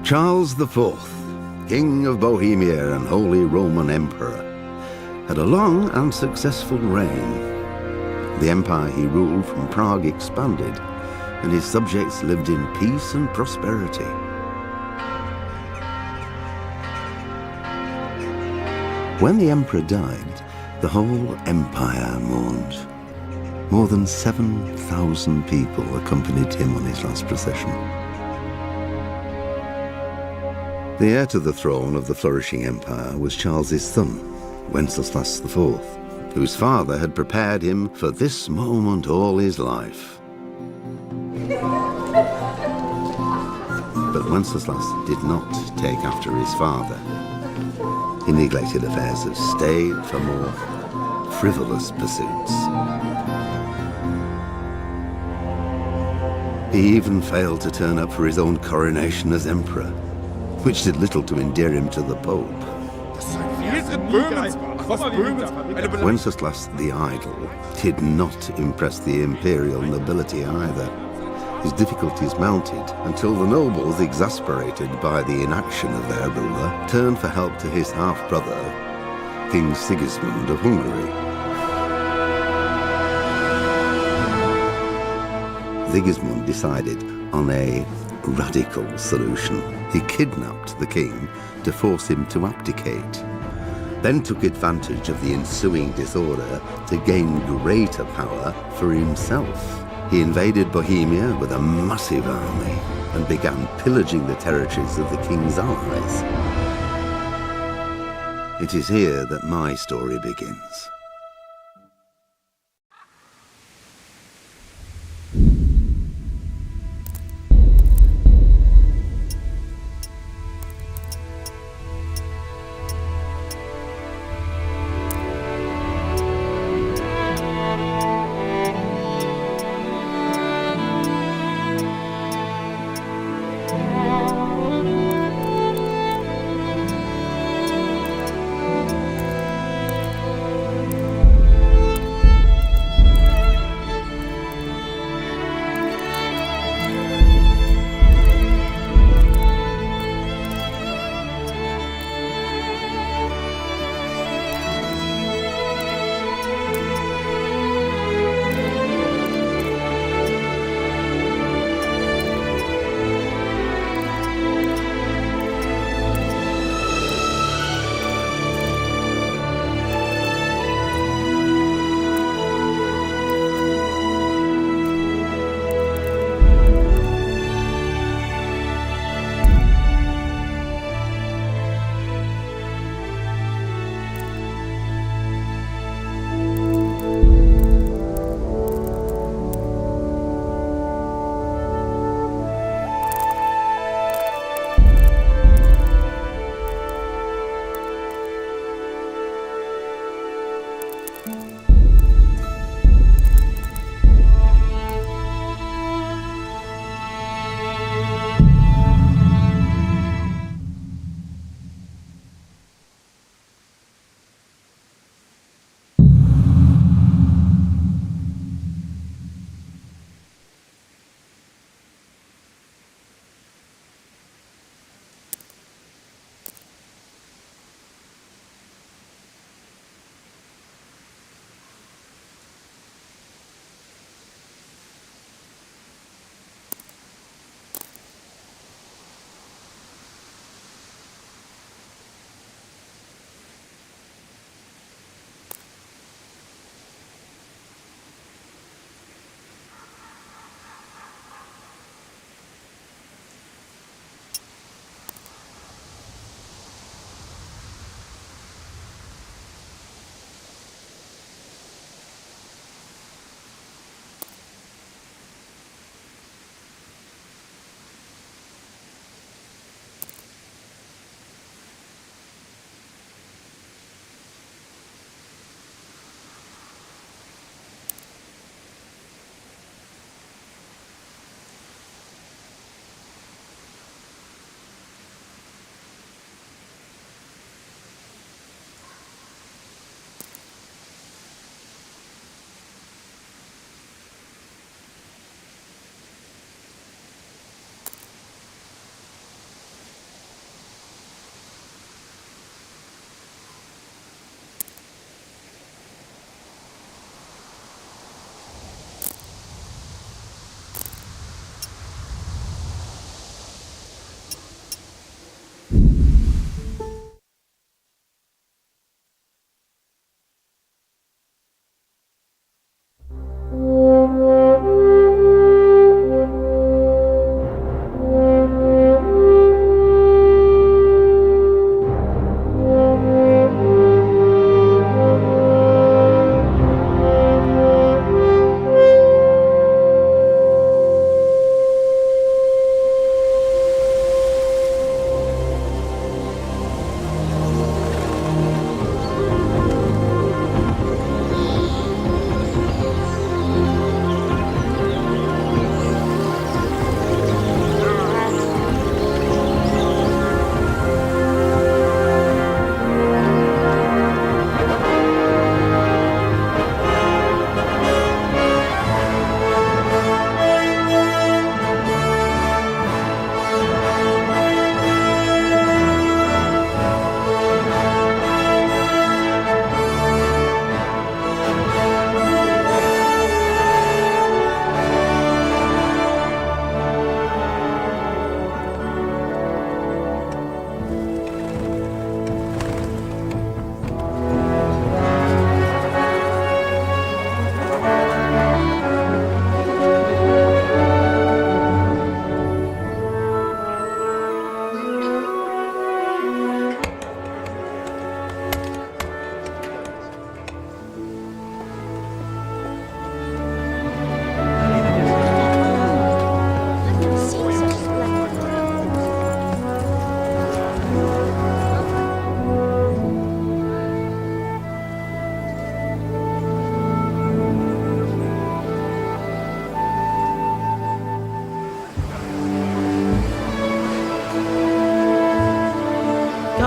Charles IV, King of Bohemia and Holy Roman Emperor, had a long and successful reign. The empire he ruled from Prague expanded, and his subjects lived in peace and prosperity. When the emperor died, the whole empire mourned. More than 7,000 people accompanied him on his last procession. The heir to the throne of the flourishing empire was Charles's son, Wenceslas IV, whose father had prepared him for this moment all his life. But Wenceslas did not take after his father. He neglected affairs of state for more frivolous pursuits. He even failed to turn up for his own coronation as emperor, which did little to endear him to the Pope. Wenceslas the Idle did not impress the imperial nobility either. His difficulties mounted until the nobles, exasperated by the inaction of their ruler, turned for help to his half-brother, King Sigismund of Hungary. Sigismund decided on a radical solution. He kidnapped the king to force him to abdicate, then took advantage of the ensuing disorder to gain greater power for himself. He invaded Bohemia with a massive army and began pillaging the territories of the king's allies. It is here that my story begins.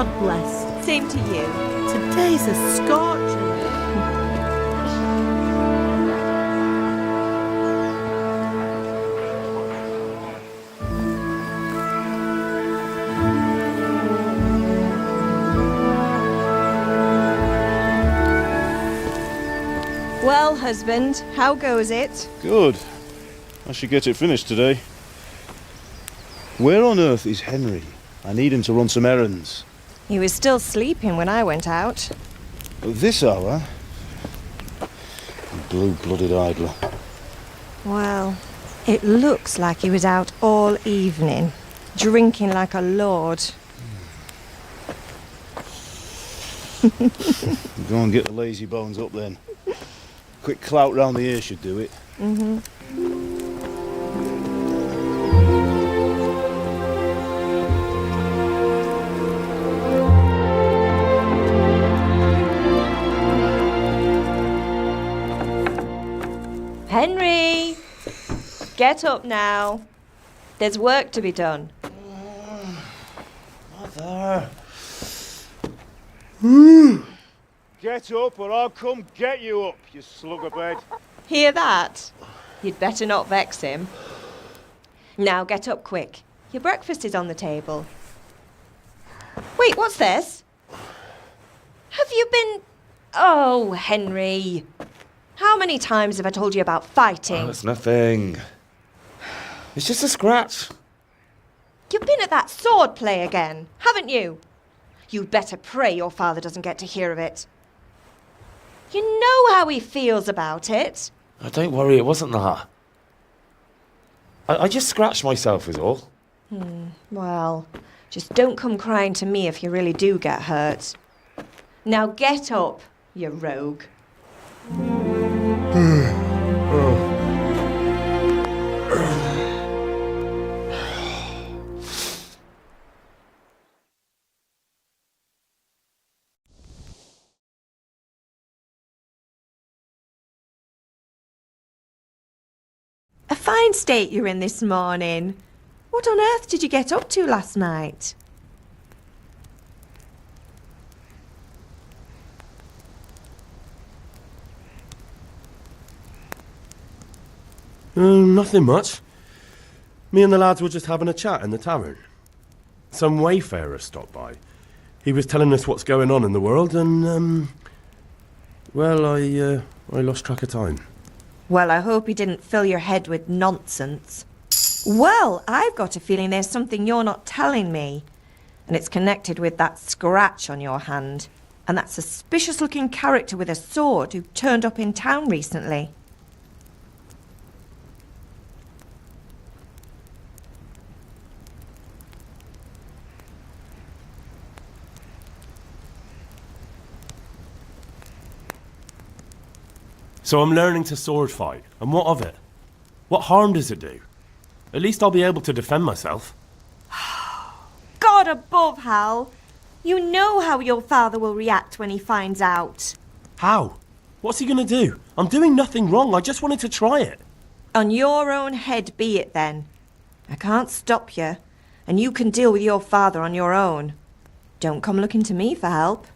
God bless. Same to you. Today's a scorcher. Well, husband, how goes it? Good. I should get it finished today. Where on earth is Henry? I need him to run some errands. He was still sleeping when I went out. At this hour? Blue-blooded idler. Well, it looks like he was out all evening, drinking like a lord. Go and get the lazy bones up then. Quick clout round the ear should do it. Henry! Get up now. There's work to be done. Mother! Get up or I'll come get you up, you slugabed. Hear that? You'd better not vex him. Now get up quick. Your breakfast is on the table. Wait, what's this? Have you been... Oh, Henry. How many times have I told you about fighting? Oh, it's nothing. It's just a scratch. You've been at that sword play again, haven't you? You'd better pray your father doesn't get to hear of it. You know how he feels about it. Oh, don't worry, it wasn't that. I just scratched myself is all. Well, just don't come crying to me if you really do get hurt. Now get up, you rogue. A fine state you're in this morning. What on earth did you get up to last night? Nothing much. Me and the lads were just having a chat in the tavern. Some wayfarer stopped by. He was telling us what's going on in the world and, well, I lost track of time. Well, I hope he didn't fill your head with nonsense. Well, I've got a feeling there's something you're not telling me. And it's connected with that scratch on your hand. And that suspicious-looking character with a sword who turned up in town recently. So I'm learning to sword fight, and what of it? What harm does it do? At least I'll be able to defend myself. God above, Hal! You know how your father will react when he finds out. How? What's he gonna do? I'm doing nothing wrong, I just wanted to try it. On your own head be it then. I can't stop you, and you can deal with your father on your own. Don't come looking to me for help.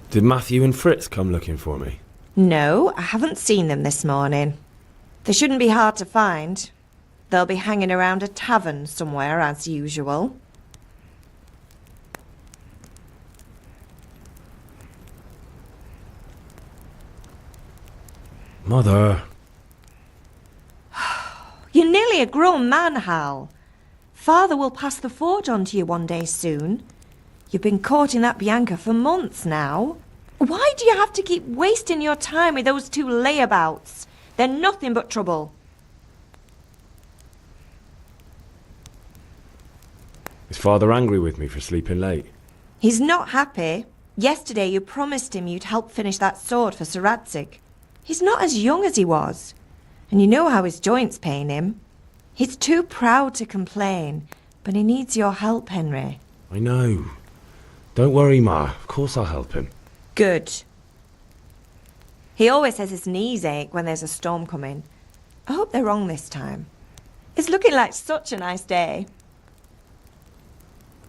Did Matthew and Fritz come looking for me? No, I haven't seen them this morning. They shouldn't be hard to find. They'll be hanging around a tavern somewhere, as usual. Mother. You're nearly a grown man, Hal. Father will pass the forge on to you one day soon. You've been courting that Bianca for months now. Why do you have to keep wasting your time with those two layabouts? They're nothing but trouble. Is Father angry with me for sleeping late? He's not happy. Yesterday you promised him you'd help finish that sword for Sir Radzig. He's not as young as he was. And you know how his joints pain him. He's too proud to complain, but he needs your help, Henry. I know. Don't worry, Ma. Of course I'll help him. Good. He always says his knees ache when there's a storm coming. I hope they're wrong this time. It's looking like such a nice day.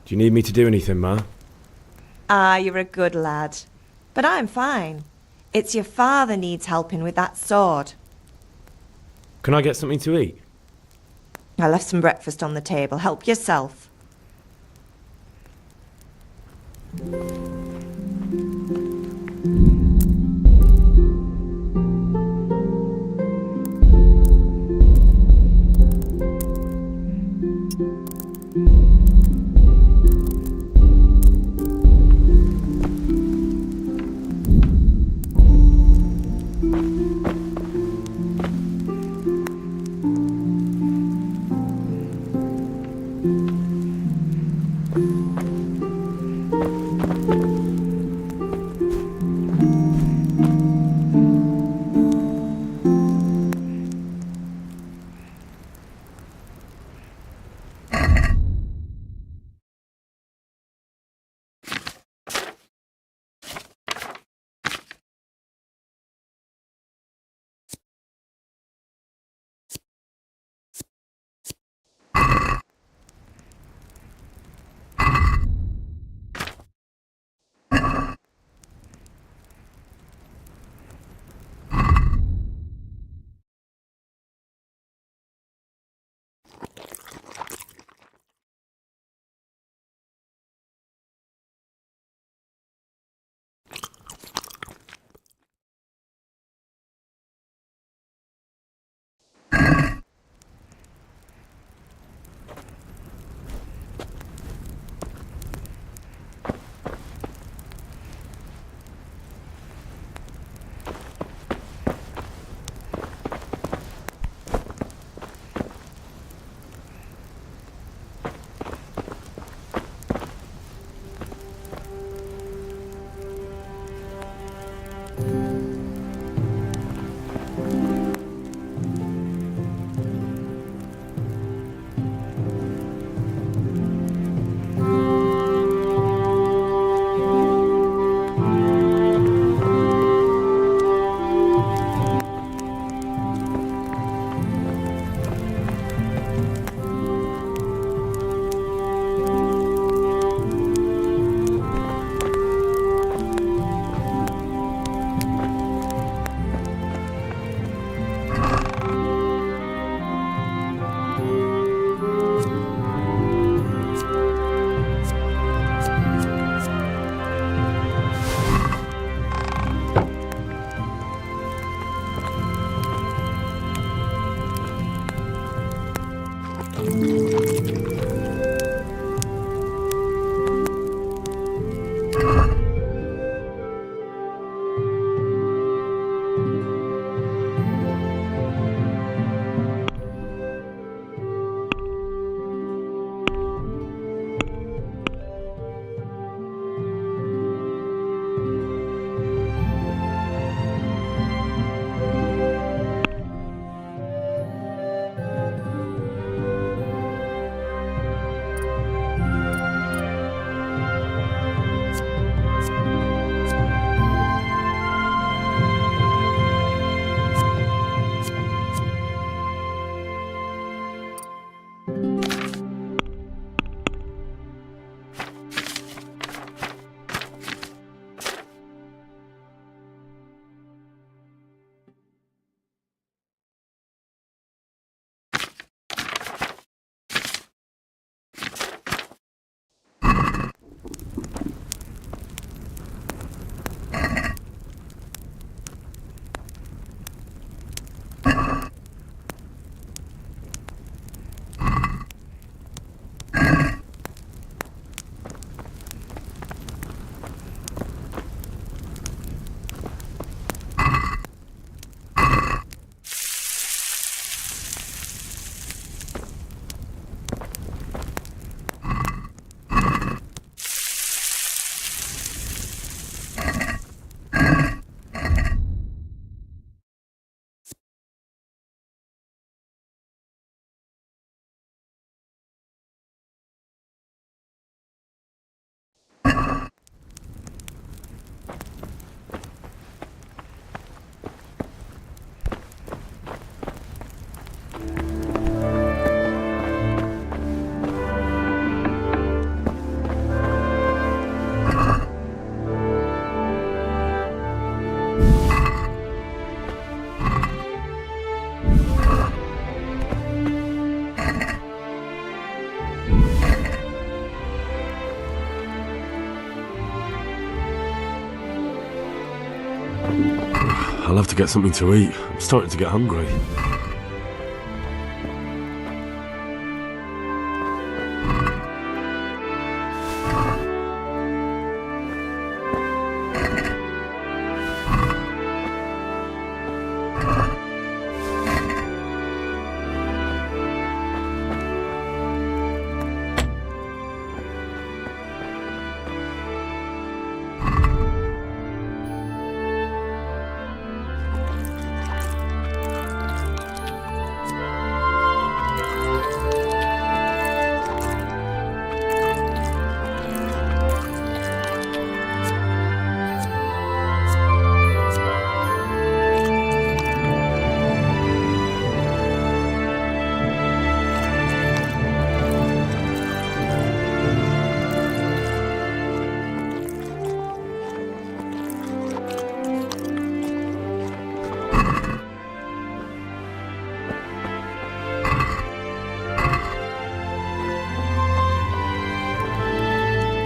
Do you need me to do anything, Ma? Ah, you're a good lad. But I'm fine. It's your father needs helping with that sword. Can I get something to eat? I left some breakfast on the table. Help yourself. I'll have to get something to eat. I'm starting to get hungry.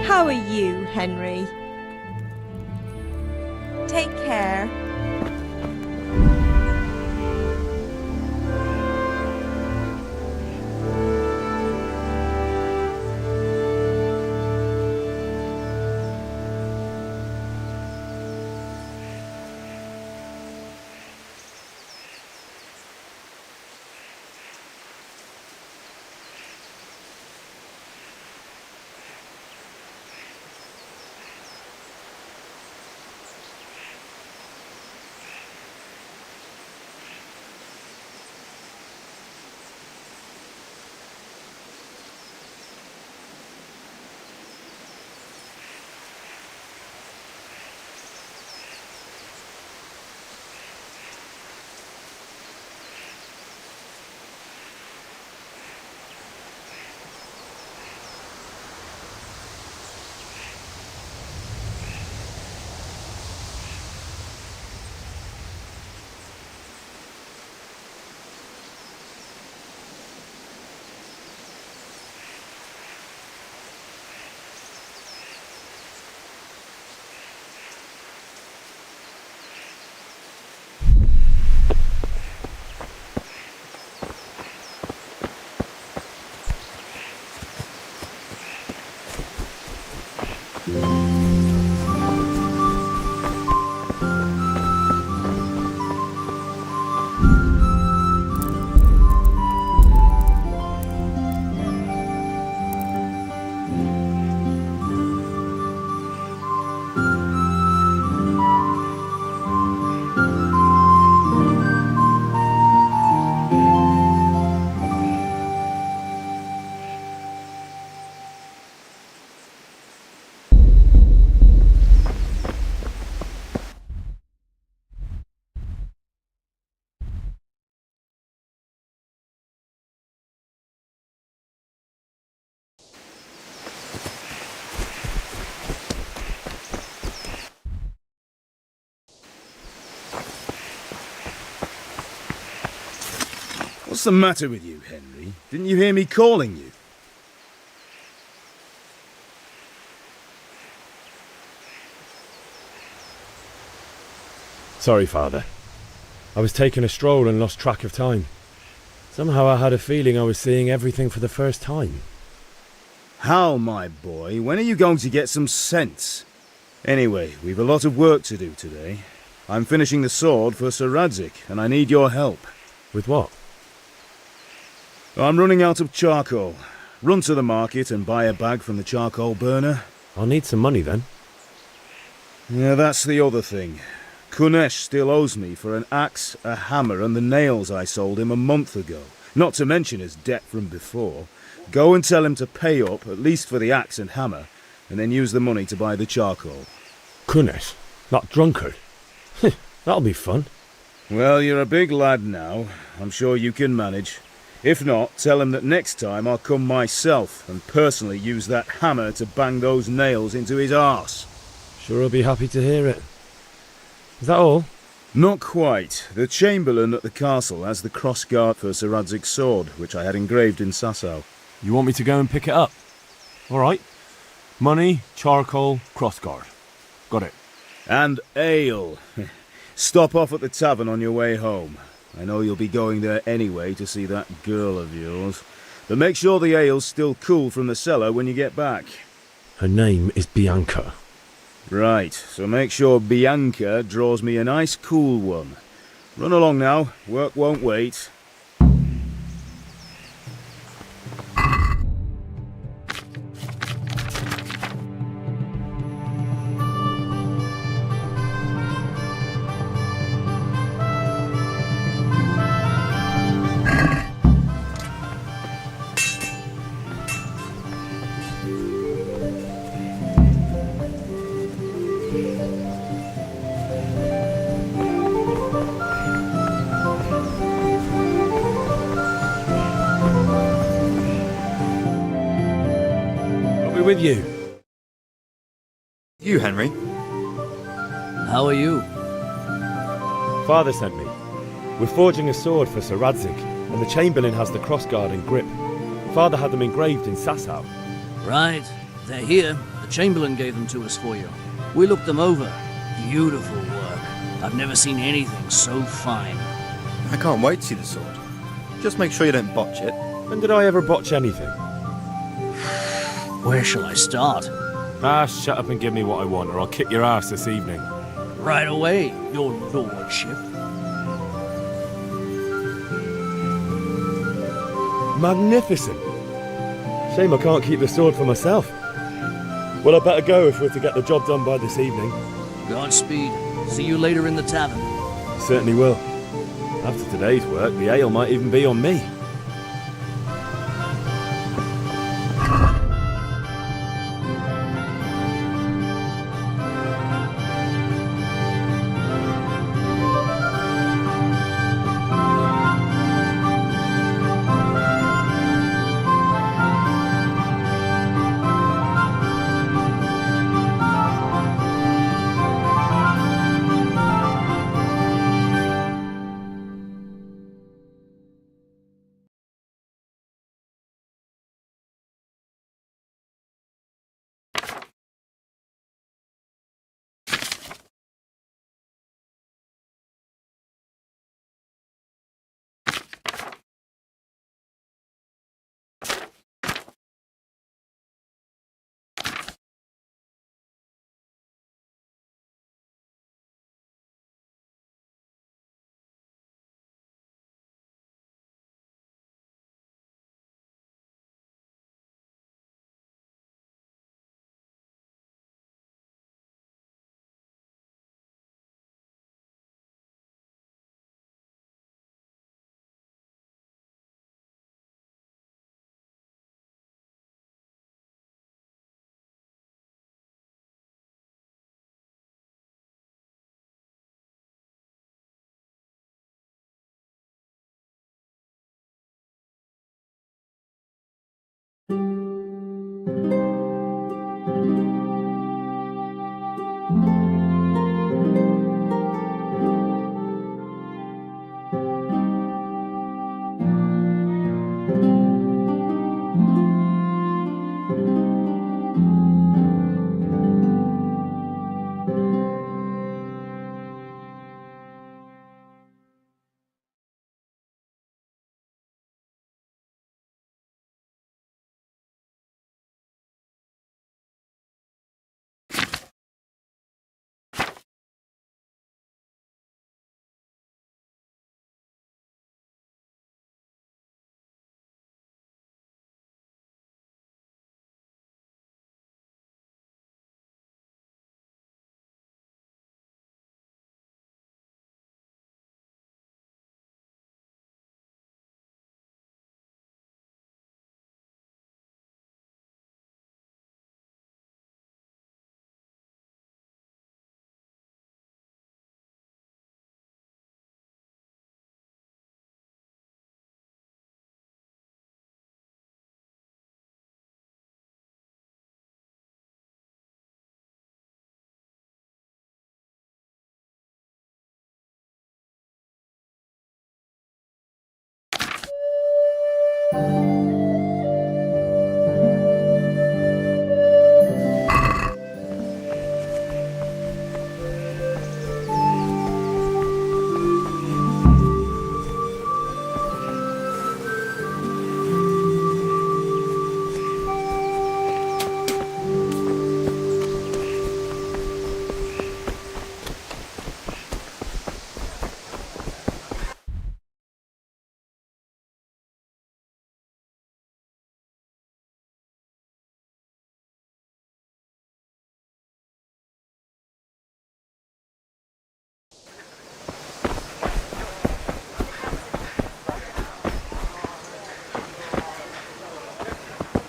How are you, Henry? Take care. What's the matter with you, Henry? Didn't you hear me calling you? Sorry, Father. I was taking a stroll and lost track of time. Somehow I had a feeling I was seeing everything for the first time. Hal, my boy, when are you going to get some sense? Anyway, we've a lot of work to do today. I'm finishing the sword for Sir Radzig, and I need your help. With what? I'm running out of charcoal. Run to the market and buy a bag from the charcoal burner. I'll need some money then. Yeah, that's the other thing. Kunesh still owes me for an axe, a hammer, and the nails I sold him a month ago. Not to mention his debt from before. Go and tell him to pay up, at least for the axe and hammer, and then use the money to buy the charcoal. Kunesh? That drunkard? That'll be fun. Well, you're a big lad now. I'm sure you can manage. If not, tell him that next time I'll come myself and personally use that hammer to bang those nails into his arse. Sure I'll be happy to hear it. Is that all? Not quite. The Chamberlain at the castle has the crossguard for Sir Radzig's sword, which I had engraved in Sasau. You want me to go and pick it up? All right. Money, charcoal, crossguard. Got it. And ale. Stop off at the tavern on your way home. I know you'll be going there anyway to see that girl of yours. But make sure the ale's still cool from the cellar when you get back. Her name is Bianca. Right, so make sure Bianca draws me a nice cool one. Run along now, work won't wait. With you. You, Henry. How are you? Father sent me. We're forging a sword for Sir Radzig, and the Chamberlain has the crossguard and grip. Father had them engraved in Sasau. Right. They're here. The Chamberlain gave them to us for you. We looked them over. Beautiful work. I've never seen anything so fine. I can't wait to see the sword. Just make sure you don't botch it. When did I ever botch anything? Where shall I start? Ah, shut up and give me what I want, or I'll kick your ass this evening. Right away, your lordship. Magnificent! Shame I can't keep the sword for myself. Well, I better go if we're to get the job done by this evening. Godspeed. See you later in the tavern. Certainly will. After today's work, the ale might even be on me.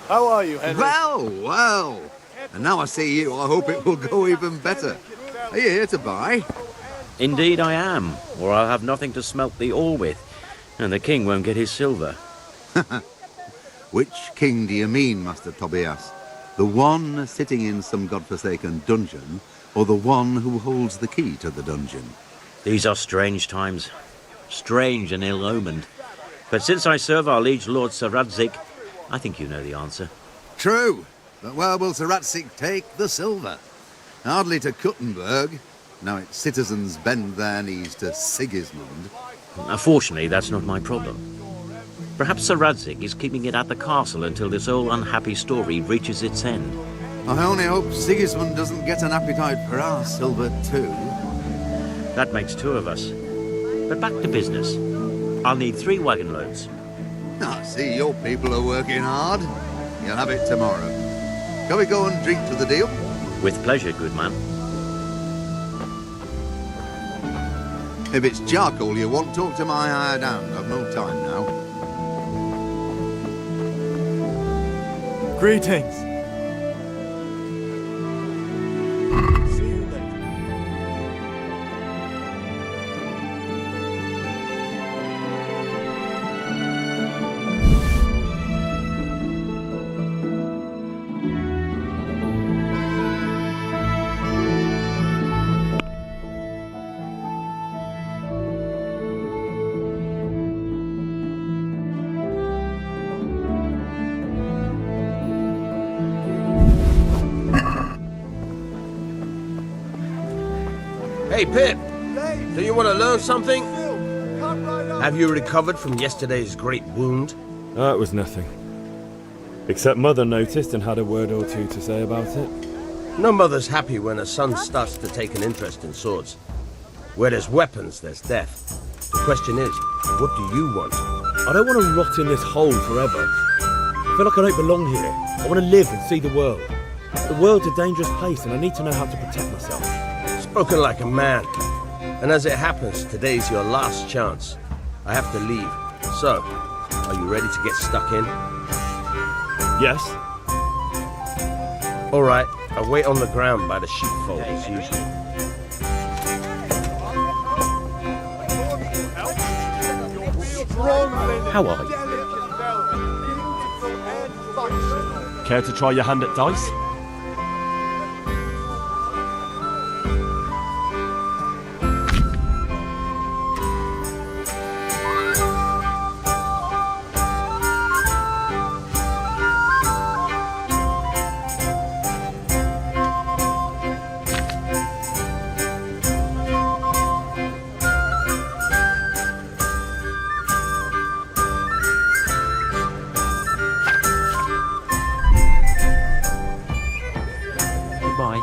How are you, Henry? Well, well. And now I see you, I hope it will go even better. Are you here to buy? Indeed I am, or I'll have nothing to smelt the ore with, and the king won't get his silver. Which king do you mean, Master Tobias? The one sitting in some godforsaken dungeon, or the one who holds the key to the dungeon? These are strange times, strange and ill-omened. But since I serve our liege lord Sir Radzig, I think you know the answer. True, but where will Sir Radzig take the silver? Hardly to Kuttenberg. Now its citizens bend their knees to Sigismund. Fortunately, that's not my problem. Perhaps Sir Radzig is keeping it at the castle until this old unhappy story reaches its end. I only hope Sigismund doesn't get an appetite for our silver too. That makes two of us. But back to business. I'll need 3 wagon loads. I see your people are working hard. You'll have it tomorrow. Shall we go and drink to the deal? With pleasure, good man. If it's charcoal you want, talk to my hired hand. I've no time now. Greetings. See you later. Hey, Pip, do you want to learn something? Have you recovered from yesterday's great wound? It was nothing. Except Mother noticed and had a word or two to say about it. No mother's happy when her son starts to take an interest in swords. Where there's weapons, there's death. The question is, what do you want? I don't want to rot in this hole forever. I feel like I don't belong here. I want to live and see the world. The world's a dangerous place and I need to know how to protect myself. Spoken like a man. And as it happens, today's your last chance. I have to leave. So, are you ready to get stuck in? Yes? All right, I'll wait on the ground by the sheepfold as usual. How are you? Care to try your hand at dice? Goodbye.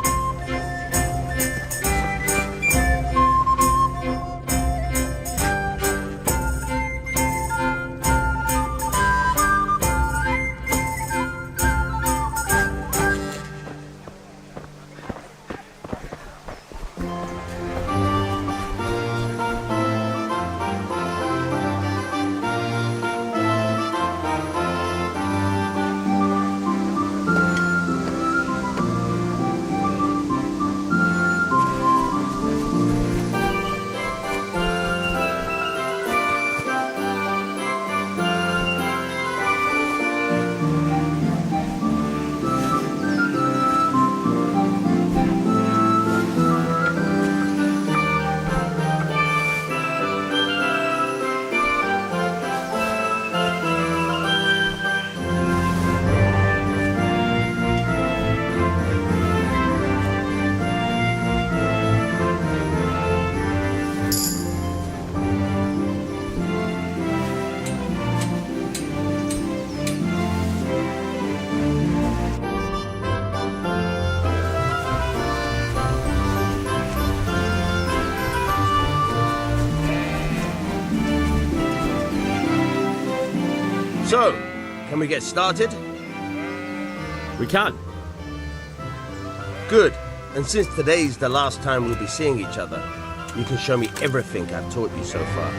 So, can we get started? We can. Good. And since today's the last time we'll be seeing each other, you can show me everything I've taught you so far.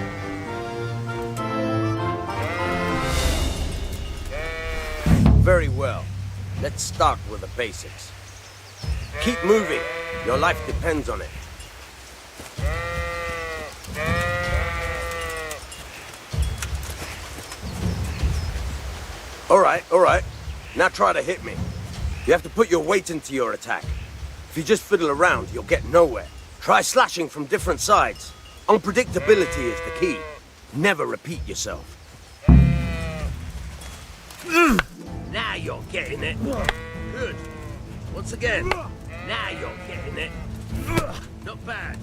Very well. Let's start with the basics. Keep moving. Your life depends on it. All right. Now try to hit me. You have to put your weight into your attack. If you just fiddle around, you'll get nowhere. Try slashing from different sides. Unpredictability is the key. Never repeat yourself. Now you're getting it. Good. Once again. Now you're getting it. Not bad.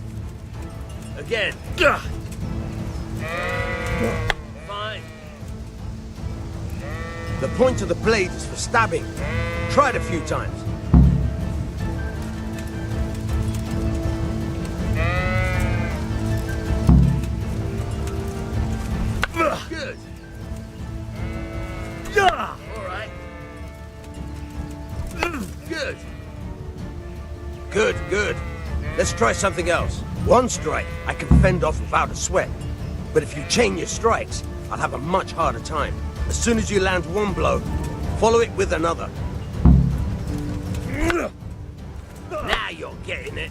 Again. Fine. The point of the blade is for stabbing. Try it a few times. Good. All right. Good. Let's try something else. One strike, I can fend off without a sweat. But if you chain your strikes, I'll have a much harder time. As soon as you land one blow, follow it with another. Now you're getting it.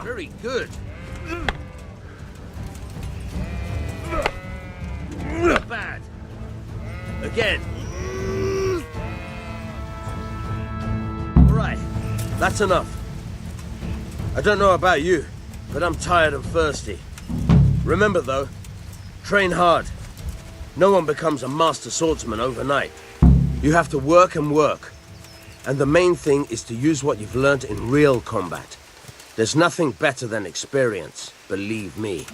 Very good. Not bad. Again. Right, that's enough. I don't know about you, but I'm tired and thirsty. Remember though, train hard. No one becomes a master swordsman overnight. You have to work and work. And the main thing is to use what you've learned in real combat. There's nothing better than experience, believe me.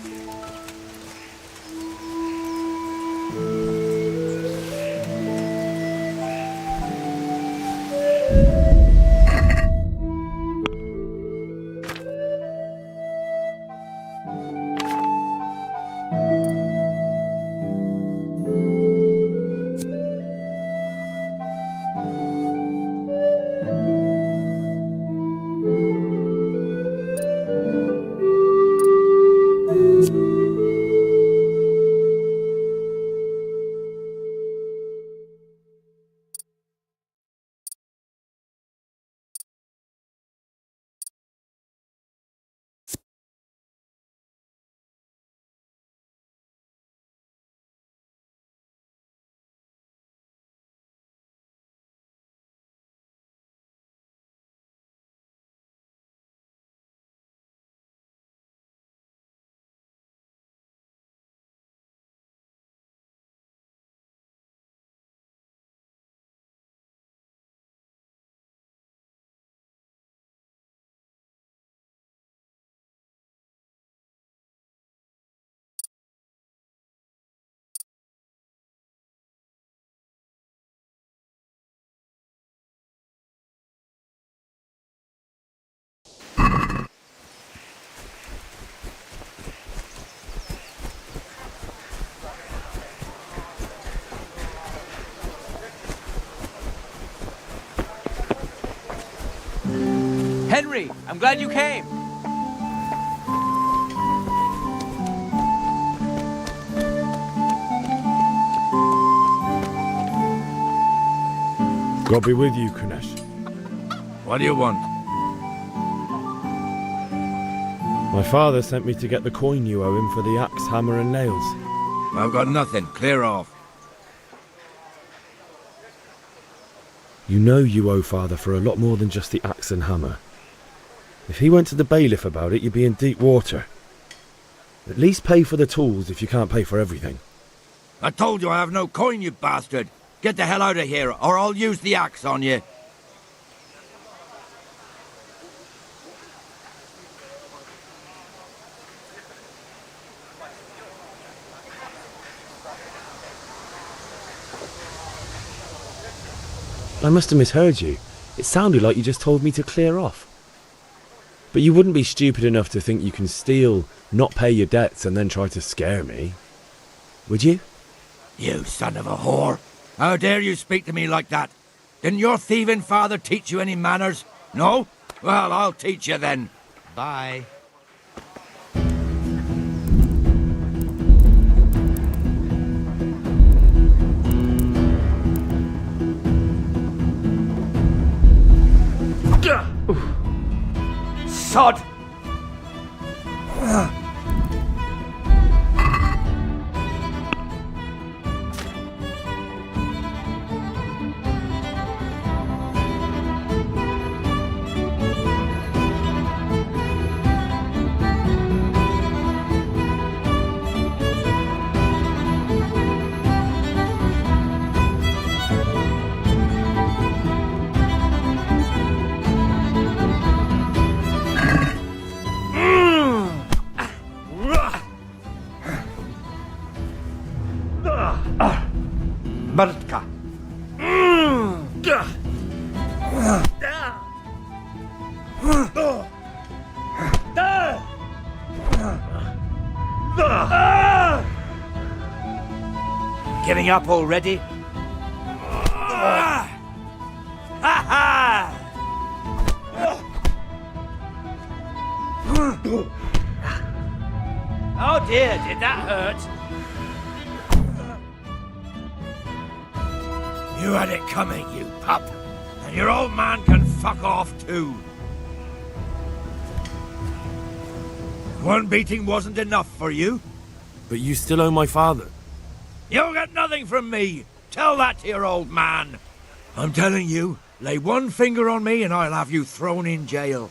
Henry, I'm glad you came. God be with you, Kunesh. What do you want? My father sent me to get the coin you owe him for the axe, hammer and nails. I've got nothing. Clear off. You know you owe father for a lot more than just the axe and hammer. If he went to the bailiff about it, you'd be in deep water. At least pay for the tools if you can't pay for everything. I told you I have no coin, you bastard. Get the hell out of here, or I'll use the axe on you. I must have misheard you. It sounded like you just told me to clear off. But you wouldn't be stupid enough to think you can steal, not pay your debts, and then try to scare me. Would you? You son of a whore. How dare you speak to me like that? Didn't your thieving father teach you any manners? No? Well, I'll teach you then. Bye. sod! Mrtka. Giving up already? Ha ha! Oh dear, did that hurt? You had it coming, you pup. And your old man can fuck off too. One beating wasn't enough for you? But you still owe my father. You'll get nothing from me. Tell that to your old man. I'm telling you, lay one finger on me and I'll have you thrown in jail.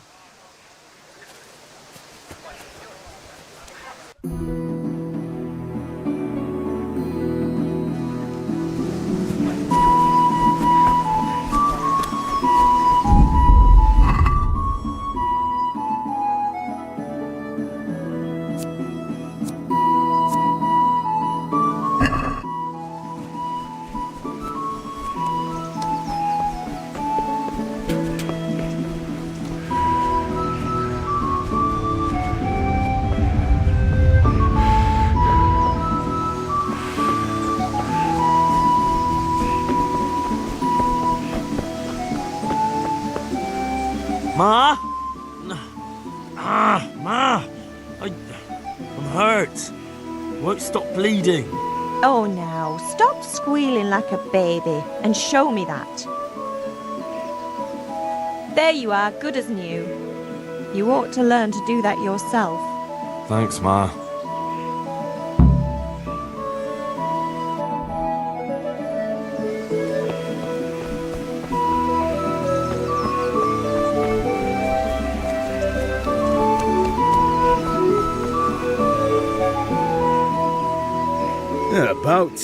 Ma? Ma! I'm hurt. Won't stop bleeding. Oh, now, stop squealing like a baby and show me that. There you are, good as new. You ought to learn to do that yourself. Thanks, Ma. About...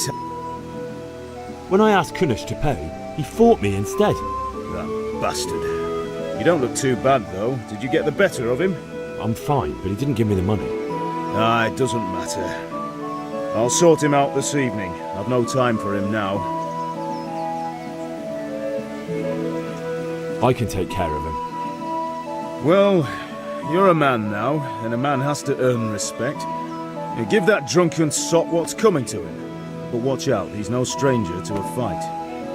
When I asked Kunish to pay, he fought me instead. That bastard. You don't look too bad, though. Did you get the better of him? I'm fine, but he didn't give me the money. Ah, it doesn't matter. I'll sort him out this evening. I've no time for him now. I can take care of him. Well, you're a man now, and a man has to earn respect. You give that drunken sot what's coming to him. But watch out, he's no stranger to a fight.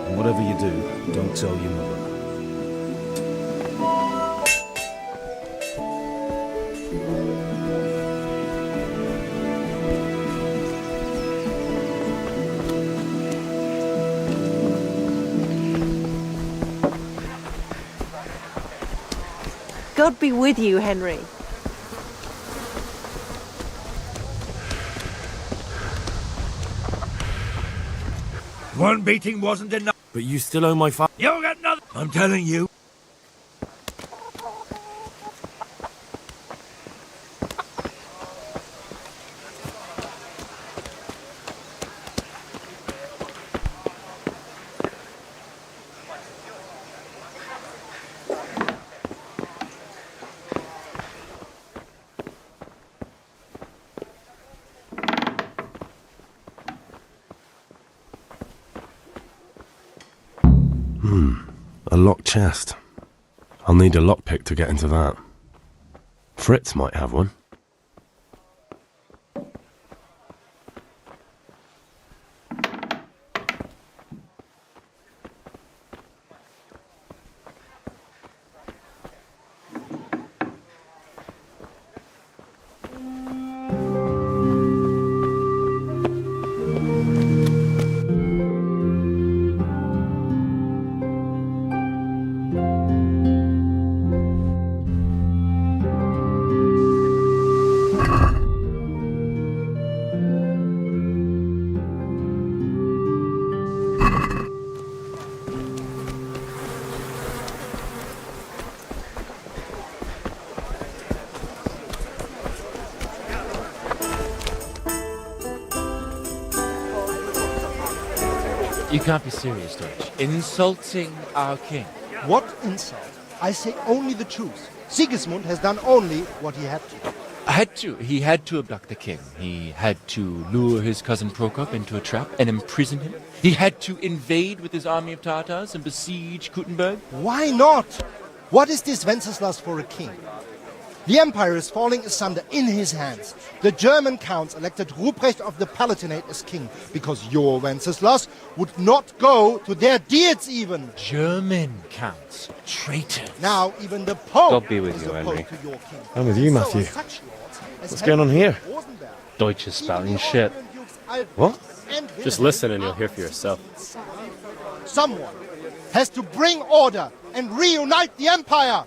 And whatever you do, don't tell your mother. God be with you, Henry. One beating wasn't enough. But you still owe my father. You'll get nothing. I'm telling you. A locked chest. I'll need a lockpick to get into that. Fritz might have one. You can't be serious, Deutsch. Insulting our king. What insult? I say only the truth. Sigismund has done only what he had to. He had to abduct the king. He had to lure his cousin Prokop into a trap and imprison him. He had to invade with his army of Tatars and besiege Kuttenberg. Why not? What is this Wenceslas for a king? The empire is falling asunder in his hands. The German counts elected Ruprecht of the Palatinate as king because your Wenceslas would not go to their deeds even. German counts. Traitors. Now even the Pope God be with is you, opposed Henry. to your king. I'm with you, Matthew. So are such lords as What's going on here? Rosenberg. Deutsch is spouting shit. What? Just listen and you'll hear for yourself. Someone has to bring order and reunite the empire.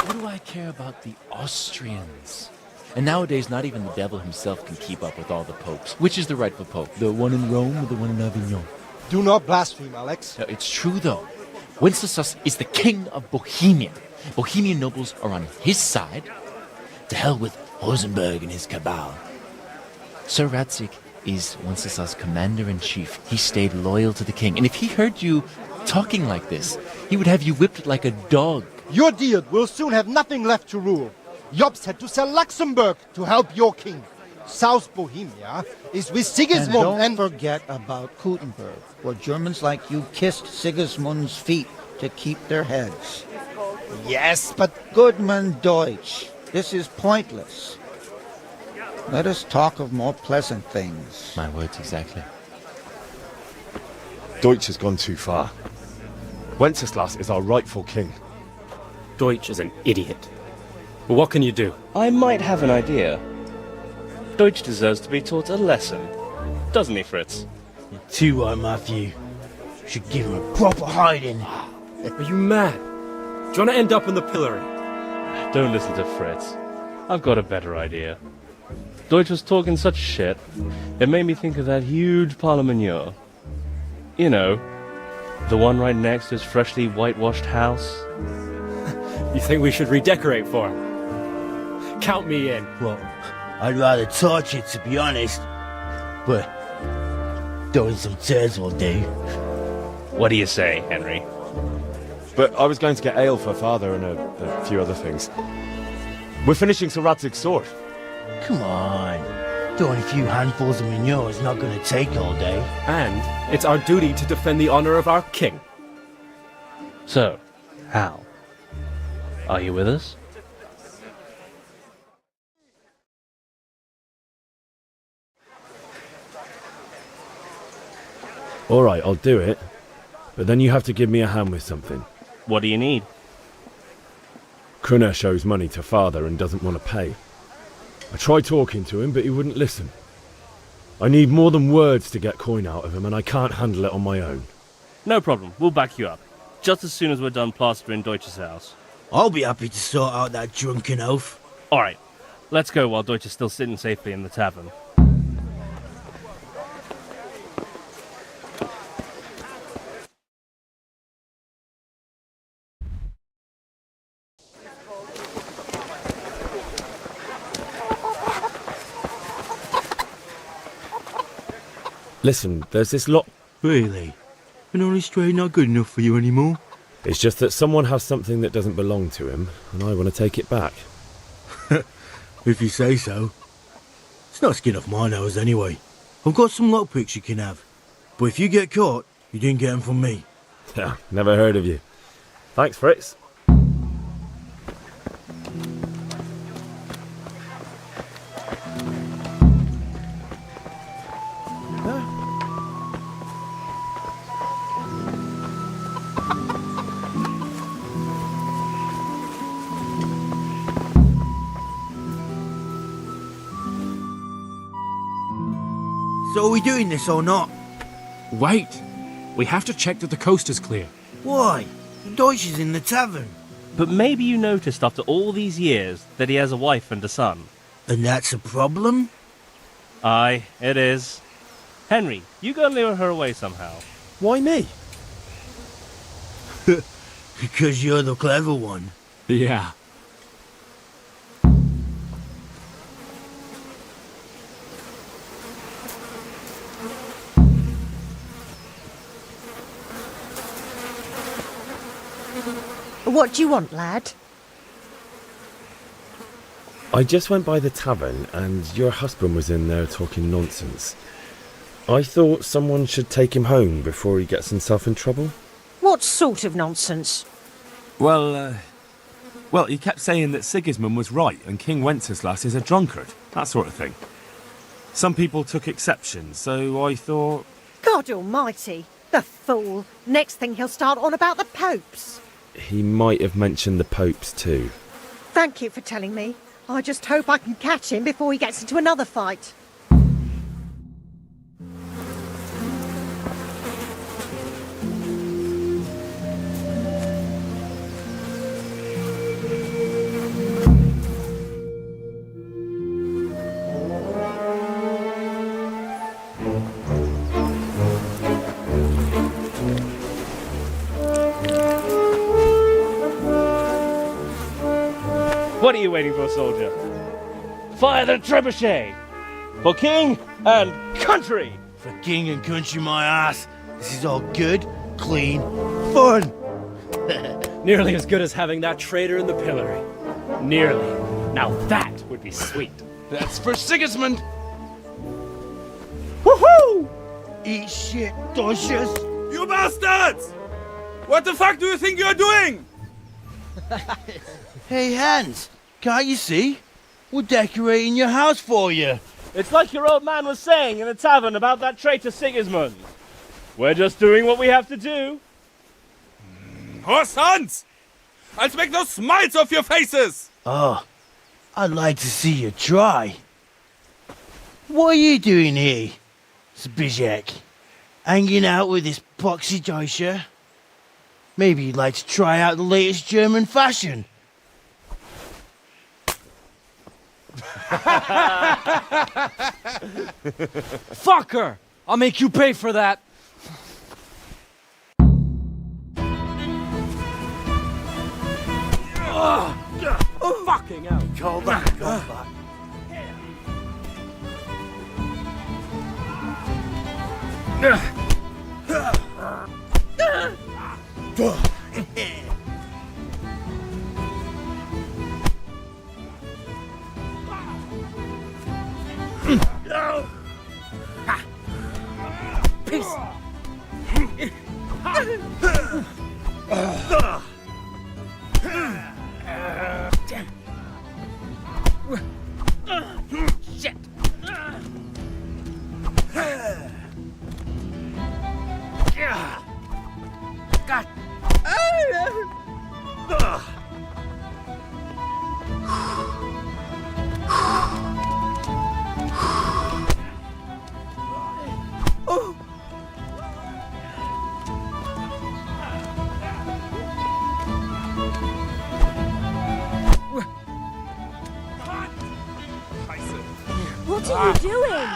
What do I care about the Austrians? And nowadays, not even the devil himself can keep up with all the popes. Which is the rightful pope? The one in Rome or the one in Avignon? Do not blaspheme, Alex. No, it's true, though. Wenceslas is the king of Bohemia. Bohemian nobles are on his side. To hell with Rosenberg and his cabal. Sir Radzik is Wenceslas' commander-in-chief. He stayed loyal to the king. And if he heard you talking like this, he would have you whipped like a dog. Your Diet will soon have nothing left to rule. Jobst had to sell Luxembourg to help your king. South Bohemia is with Sigismund and don't forget about Kuttenberg, where Germans like you kissed Sigismund's feet to keep their heads. Yes, but... Goodman Deutsch, this is pointless. Let us talk of more pleasant things. My words exactly. Deutsch has gone too far. Wenceslas is our rightful king. Deutsch is an idiot. But what can you do? I might have an idea. Deutsch deserves to be taught a lesson. Doesn't he, Fritz? You're too right, Matthew. Should give him a proper hiding. Are you mad? Do you want to end up in the pillory? Don't listen to Fritz. I've got a better idea. Deutsch was talking such shit, it made me think of that huge parliament. You know, the one right next to his freshly whitewashed house. You think we should redecorate for him? Count me in. Well, I'd rather torch it, to be honest. But throwing some tears will do. What do you say, Henry? But I was going to get ale for father and a few other things. We're finishing Sir Radzig's sword. Come on. Throwing a few handfuls of manure is not going to take all day. And it's our duty to defend the honor of our king. So, Hal, are you with us? All right, I'll do it. But then you have to give me a hand with something. What do you need? Krunner owes money to father and doesn't want to pay. I tried talking to him, but he wouldn't listen. I need more than words to get coin out of him, and I can't handle it on my own. No problem, we'll back you up. Just as soon as we're done plastering Deutsch's house. I'll be happy to sort out that drunken oaf. Alright, let's go while Deutsch is still sitting safely in the tavern. Listen, there's this lot... Really? An honest trade not good enough for you anymore? It's just that someone has something that doesn't belong to him, and I want to take it back. If you say so. It's not skin off my nose anyway. I've got some lockpicks you can have. But if you get caught, you didn't get them from me. Yeah, never heard of you. Thanks, Fritz. So are we doing this or not? Wait! We have to check that the coast is clear. Why? The Deutsch is in the tavern. But maybe you noticed after all these years that he has a wife and a son. And that's a problem? Aye, it is. Henry, you go and lure her away somehow. Why me? Because you're the clever one. Yeah. What do you want, lad? I just went by the tavern and your husband was in there talking nonsense. I thought someone should take him home before he gets himself in trouble. What sort of nonsense? Well, he kept saying that Sigismund was right and King Wenceslas is a drunkard, that sort of thing. Some people took exception, so I thought... God almighty, the fool. Next thing he'll start on about the popes. He might have mentioned the popes too. Thank you for telling me. I just hope I can catch him before he gets into another fight. What are you waiting for, soldier? Fire the trebuchet! For king and country! For king and country, my ass. This is all good, clean, fun. Nearly as good as having that traitor in the pillory. Nearly. Now that would be sweet. That's for Sigismund. Woohoo! Eat shit, doshes. You bastards! What the fuck do you think you're doing? Hey, Hans, can't you see? We're decorating your house for you. It's like your old man was saying in the tavern about that traitor Sigismund. We're just doing what we have to do. Horse sons! I'll make those smiles off your faces! Oh, I'd like to see you try. What are you doing here, Zbyszek? Hanging out with this poxy Deutscher? Maybe you'd like to try out the latest German fashion. Fucker! I'll make you pay for that. Fucking hell. Call back, call back. Peace. Shit. God. What are you doing?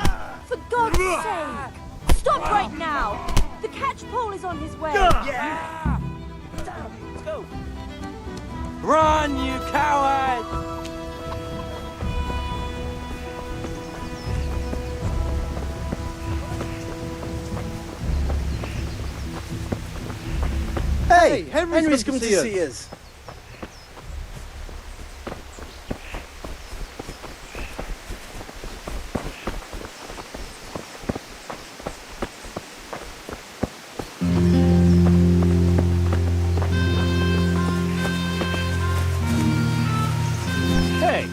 For God's sake! Stop right now! The catchpole is on his way! Yeah! Let's go! Run, you coward! Hey, Henry's come to see us. Hey!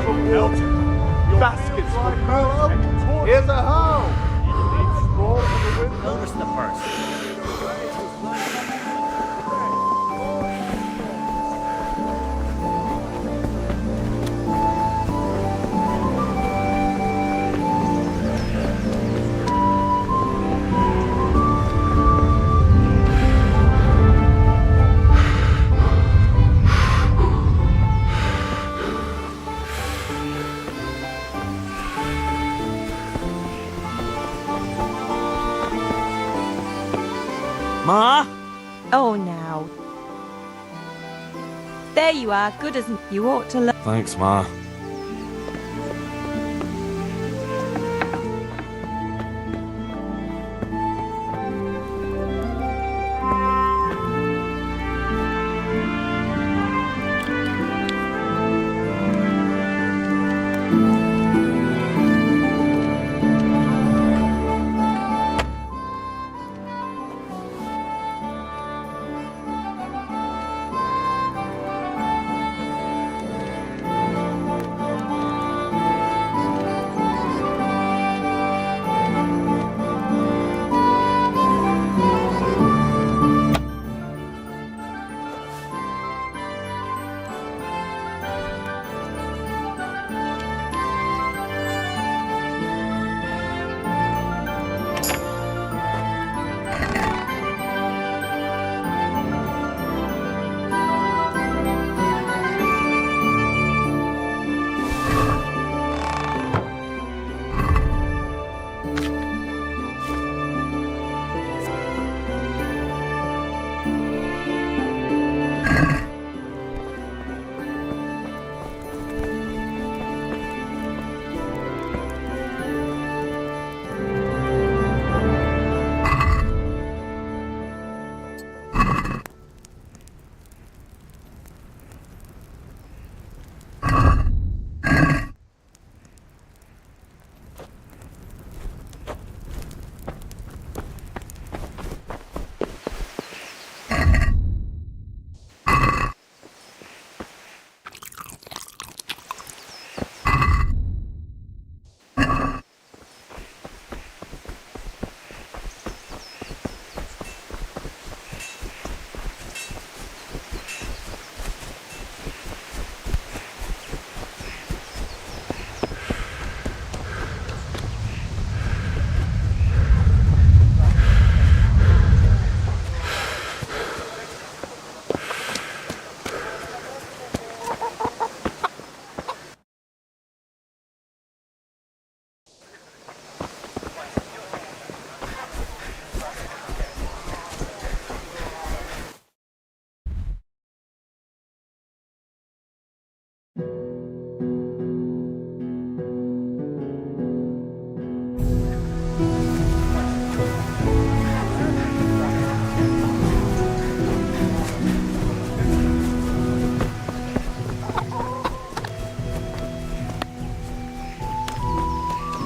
for water, baskets for food. Here's a hoe! Notice the first. Ma? Oh, now. There you are, good as you ought to learn. Thanks, Ma.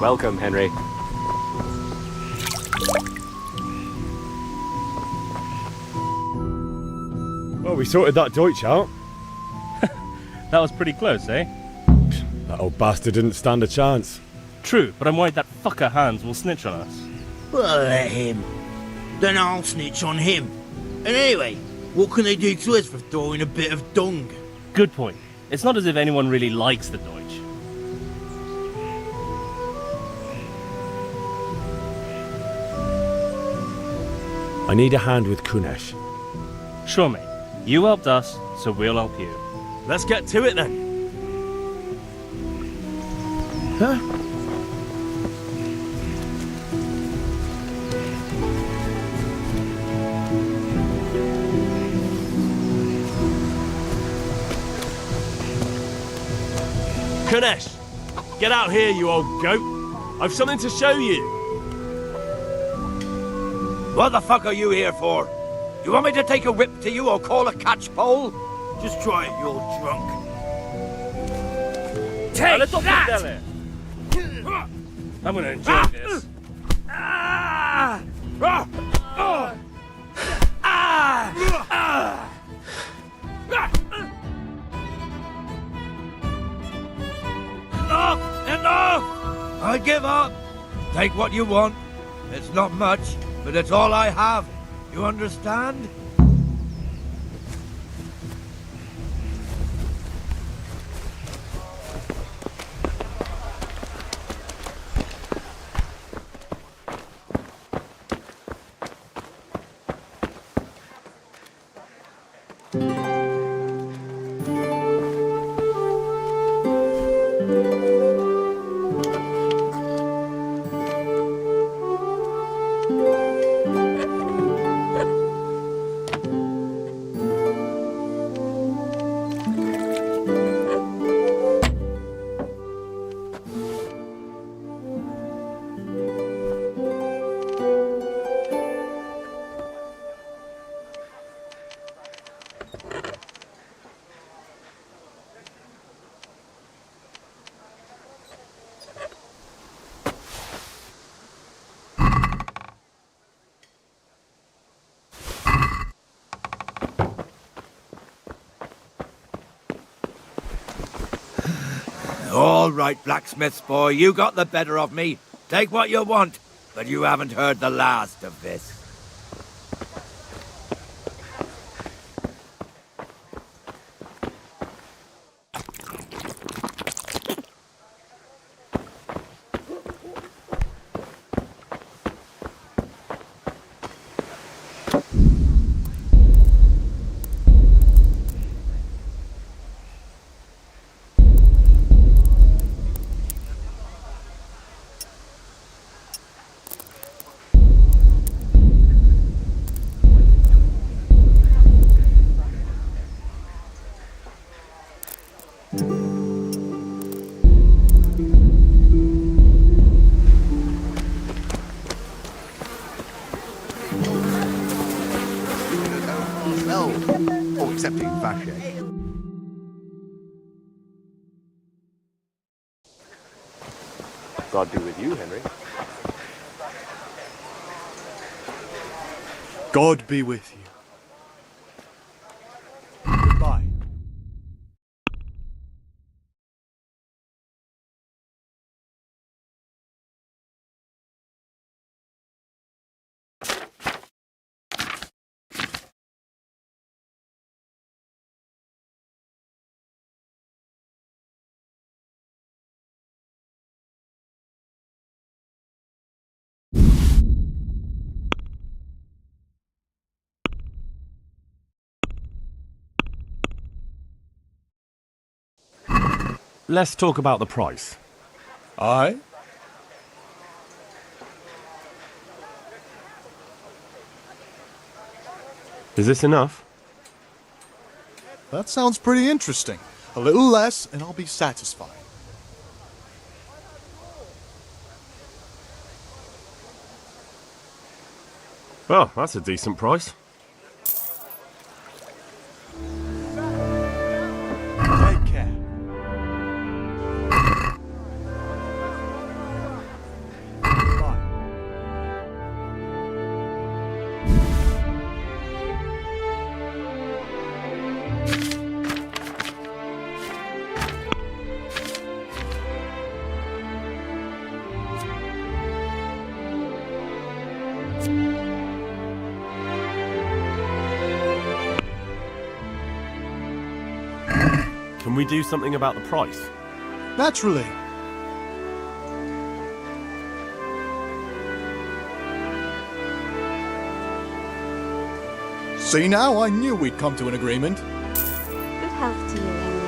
Welcome, Henry. Well, we sorted that Deutsch out. That was pretty close, eh? That old bastard didn't stand a chance. True, but I'm worried that fucker Hans will snitch on us. Well, let him. Then I'll snitch on him. And anyway, what can they do to us for throwing a bit of dung? Good point. It's not as if anyone really likes the Deutsch. I need a hand with Kunesh. Sure, mate. You helped us, so we'll help you. Let's get to it then. Huh? Kunesh, get out here, you old goat. I've something to show you. What the fuck are you here for? You want me to take a whip to you or call a catchpole? Just try it, you're drunk. Take that! I'm gonna enjoy this. I give up. Take what you want. It's not much, but it's all I have. You understand? All right, blacksmith's boy, you got the better of me. Take what you want, but you haven't heard the last of this. Oh, excepting Vache. God be with you, Henry. God be with you. Goodbye. Let's talk about the price. Aye? Is this enough? That sounds pretty interesting. A little less, and I'll be satisfied. Well, that's a decent price. Take care. Goodbye. Can we do something about the price? Naturally. See now, I knew we'd come to an agreement. Good health to you, Henry.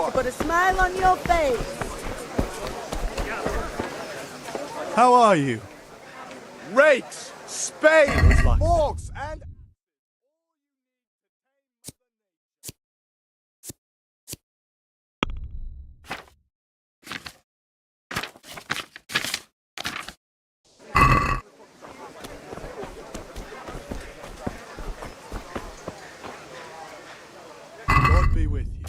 to put a smile on your face. How are you? Rakes, spades, forks, and... God be with you.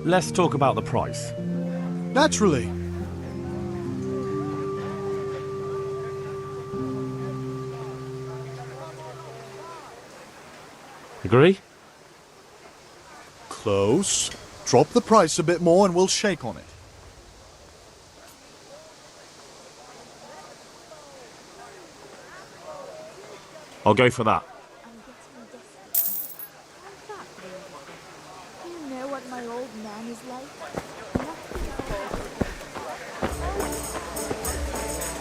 Let's talk about the price. Naturally. Agree? Close. Drop the price a bit more and we'll shake on it. I'll go for that. Do you know what my old man is like?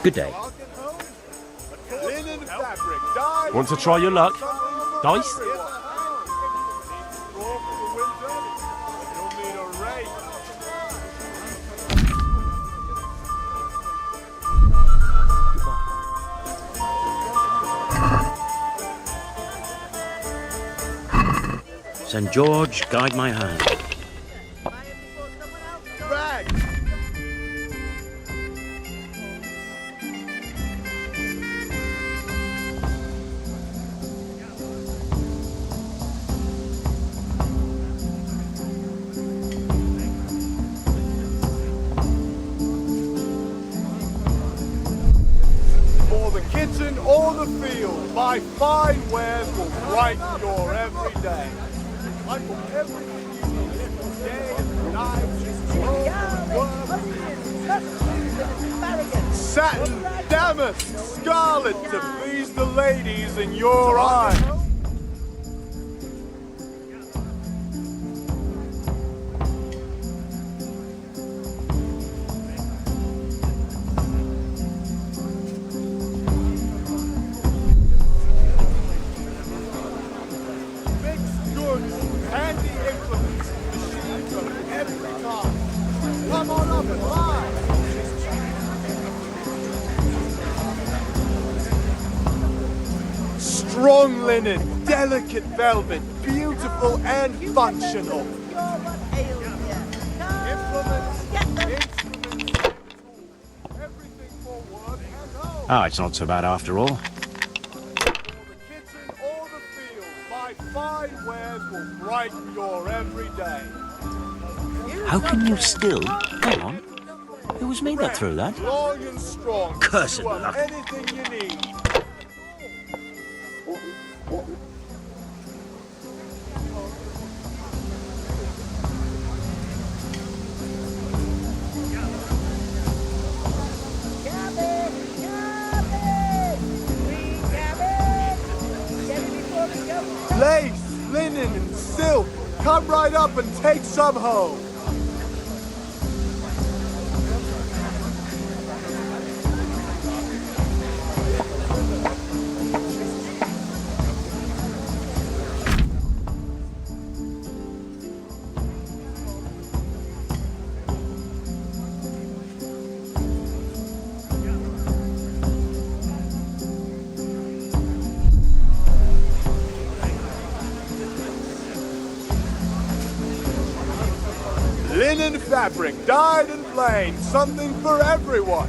Good day. Linen fabric, dyed. Want to try your luck? Dice? You'll need a rake. St. George, guide my hand. Rag. For the kitchen or the field, my fine wares will brighten your every day. I put everything you need, day, knives, satin, damask, scarlet to please the ladies in your eyes. Mixed goods, handy implements, machines of every kind. Come on up and buy. Strong linen, delicate velvet, beautiful and functional. Implements, instruments, everything for work and home. Ah, it's not so bad after all. Kitchen or the field, my fine wares will brighten your every day. How can you still? Hang on. It was me that threw that. Long and strong. Cursed You have luck. anything you need. Lace, linen, and silk. Come right up and take some home. Linen fabric, dyed and plain, something for everyone.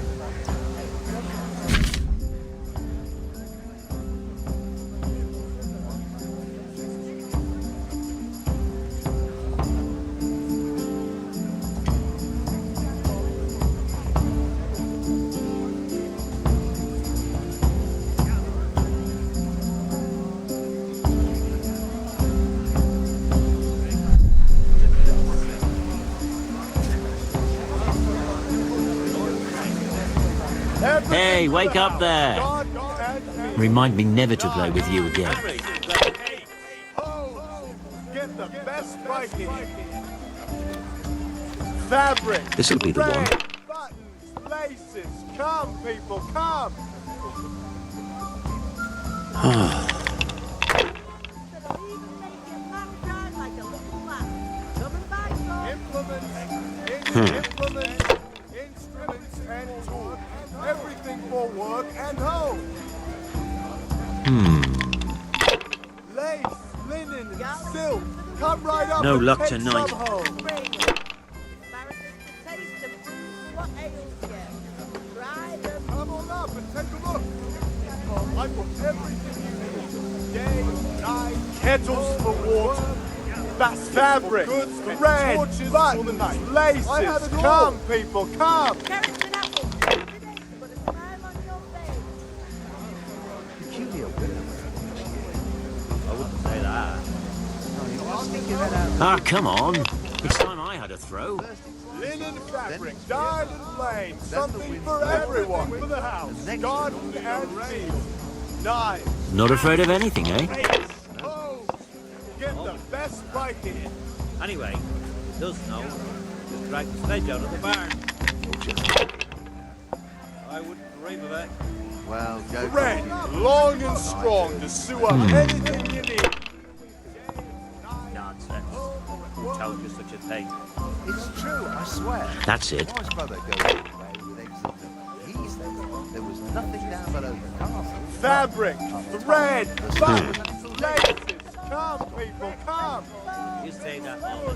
Hey, wake up there. Remind me never to play with you again. Get the best Viking. Fabric. This'll be the one. Buttons, laces. Come, people, come. Implements, instruments, and tools. Everything for work and home. Lace, linen, and silk. Come right up. No and luck take tonight. some home. Come on up and take a look. I put everything you need. Day, night, kettles for water. That's fabric, thread, buttons, laces. Come, people, come. Peculiar women. I wouldn't say that. Ah, come on. It's time I had a throw. Linen fabric, dyed and plain. Something for everyone. For the house, garden and field. Knives. Not afraid of anything, eh? Get the best Viking. Anyway, it does snow. Just drag the sledge out of the barn. I wouldn't dream of it. Well, go red, long and strong to sew up anything you need. Nonsense. Who told you such a thing? It's true, I swear. That's it. My brother goes away with Exeter. He said there was nothing down below the castle. Fabric, thread, buttons, laces. Come, people, come. You say that all the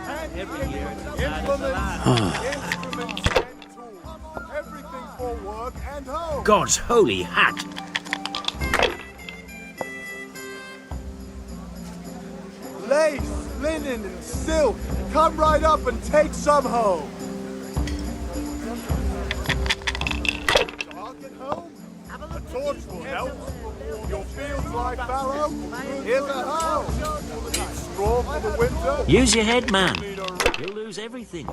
time. Every year. Instruments and tools. Everything for work and home. God's holy hat. Lace, linen, and silk. Come right up and take some home. Dark at home? A torch will help. Your fields lie fallow. Here's a hoe. Need straw for the winter. Use your head, man. You'll lose everything.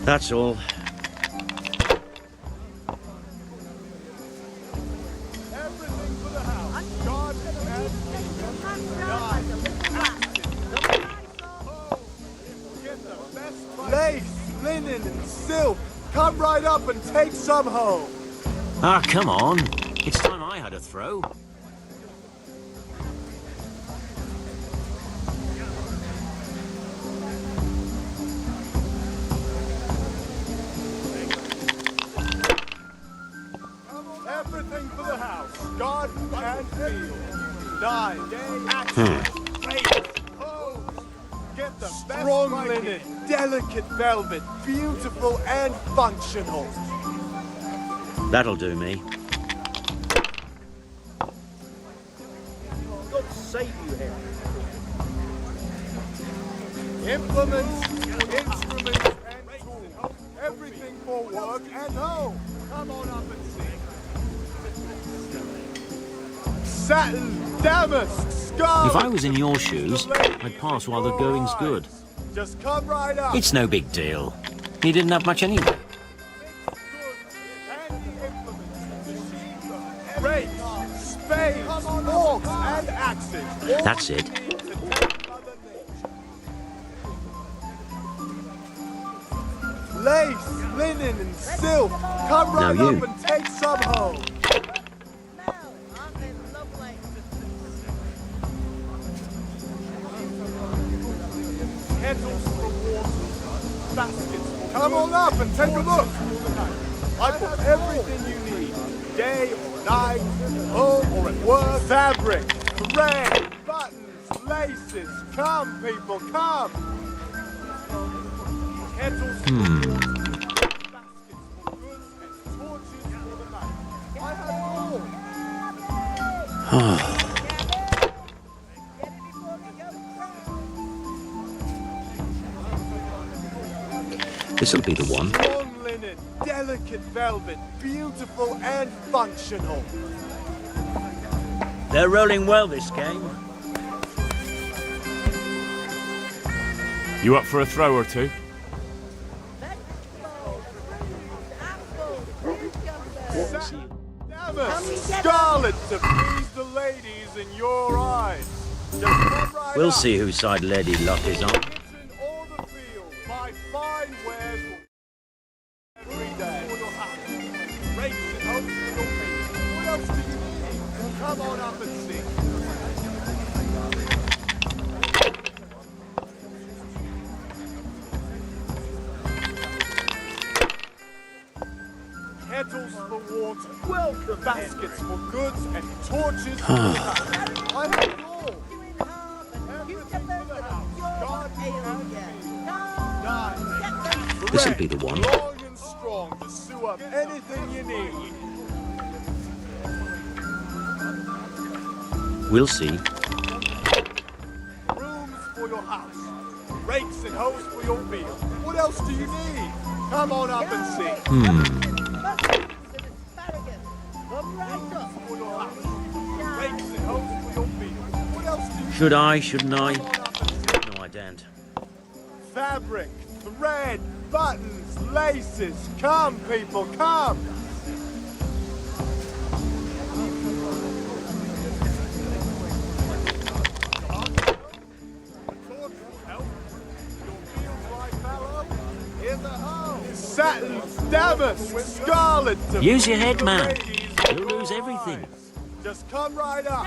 That's all. Everything for the house. God and lace, linen, and silk. Come right up and take some home. Ah, come on. It's time I had a throw. Everything for the house. Garden and field. Knives, axes, rakes, hoes. Get the strong linen, delicate velvet, beautiful and functional. That'll do me. God save you, Harry. Implements, instruments, and tools. Everything for work and home. Come on up and see. Satin, damask, scarlet. If I was in your shoes, I'd pass while the going's good. Just come right up. It's no big deal. He didn't have much anyway. Rakes, spades, forks, and axes. That's it. Lace, linen, and silk. Come right Now up you. and take some home. Kettles for water, baskets. Come on up and take a look. I put everything you need. Day or night, home or at work. Fabric, thread, buttons, laces. Come, people, come. Kettles for water, baskets for goods, and torches for the night. I have all. This'll be the one. Strong linen, delicate velvet, beautiful and functional. They're rolling well this game. You up for a throw or two? Scarlet to please the ladies in your eyes. Just come right We'll up. see whose side Lady Luck is on. All the field, my fine wares every day. Rates and hopes for your feet. What else do you need? Come on up and see. Kettles for water, welcome baskets for goods, and torches for the house. I have it all. Everything for the house. God, This'll be the one. long and strong to sew up anything you need. We'll see. Rooms for your house, rakes and hoes for your field. What else do you need? Come on up and see. Should I? Shouldn't I? No, I daren't. Fabric, thread, buttons, laces. Come, people, come. Satin, damask, scarlet. Use your head, man. You'll lose everything. Just come right up.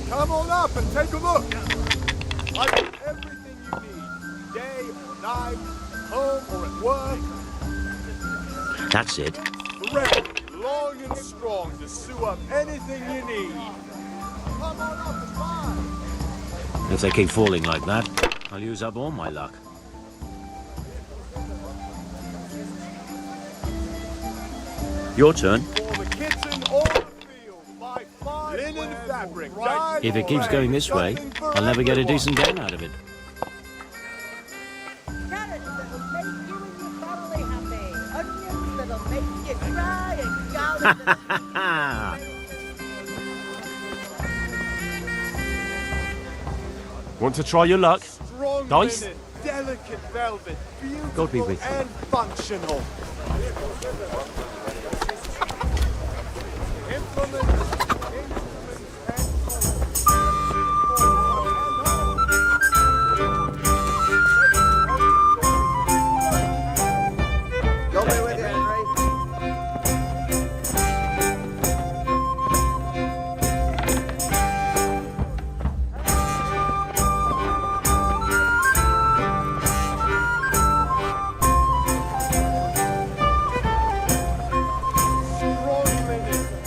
Come on up and take a look. I got everything you need. Day or night, home or at work. That's it. Thread, long and strong to sew up anything you need. Come on up and buy. If they keep falling like that, I'll use up all my luck. Your turn. For the kitchen or the field, my fine linen fabric. If it keeps going this way, I'll never get a decent game out of it. Carrots that'll make you and your family happy. Onions that'll make you cry, and garlic Want to try your luck? Strong Dice? linen, delicate velvet, God be beautiful with you. and functional. Go be with you, Henry.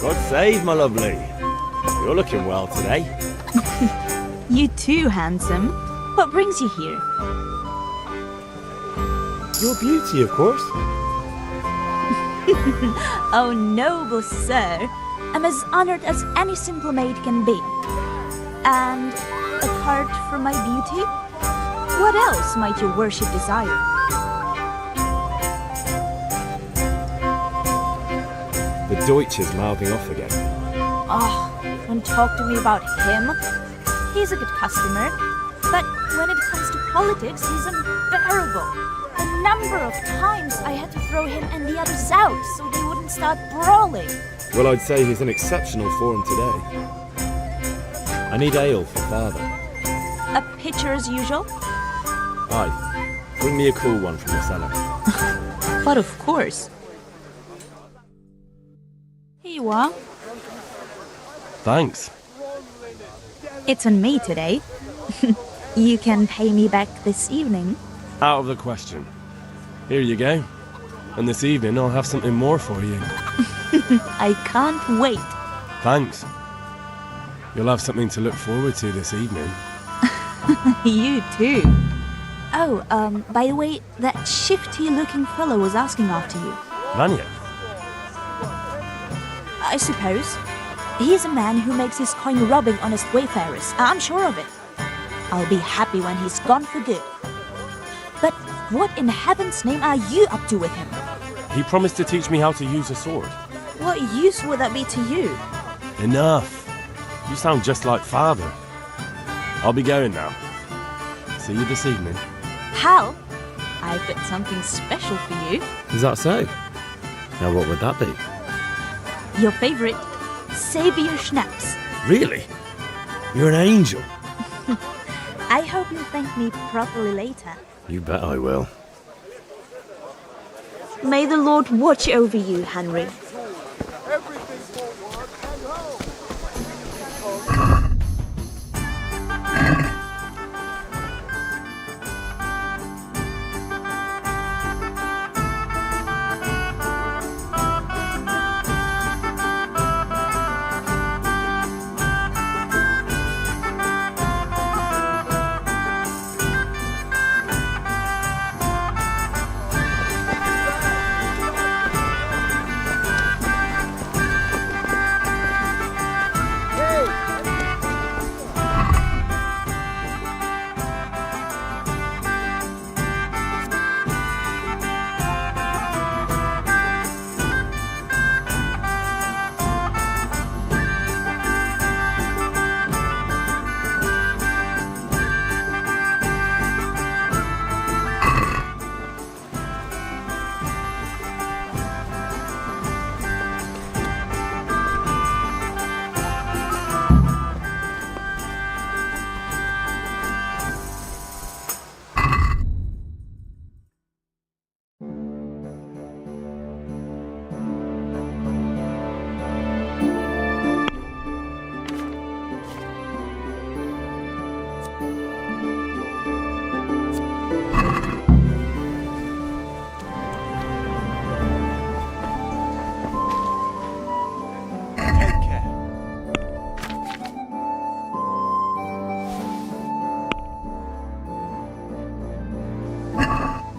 God save, my lovely. You're looking well today. You too, handsome. What brings you here? Your beauty, of course. Oh, noble sir. I'm as honored as any simple maid can be. And apart from my beauty, what else might your worship desire? The Deutsch is mouthing off again. Oh, don't talk to me about him. He's a good customer, but when it comes to politics, he's unbearable. The number of times I had to throw him and the others out so they wouldn't start brawling. Well, I'd say he's in exceptional form today. I need ale for father. A pitcher as usual? Aye. Bring me a cool one from the cellar. But of course. Here you are. Thanks. It's on me today. You can pay me back this evening. Out of the question. Here you go. And this evening I'll have something more for you. I can't wait. Thanks. You'll have something to look forward to this evening. You too. Oh, by the way, that shifty-looking fellow was asking after you. Vanya? I suppose. He's a man who makes his coin robbing honest wayfarers. I'm sure of it. I'll be happy when he's gone for good. But what in heaven's name are you up to with him? He promised to teach me how to use a sword. What use would that be to you? Enough. You sound just like father. I'll be going now. See you this evening. Hal, I've got something special for you. Is that so? Now what would that be? Your favorite Savior Schnapps. Really? You're an angel. I hope you'll thank me properly later. You bet I will. May the Lord watch over you, Henry.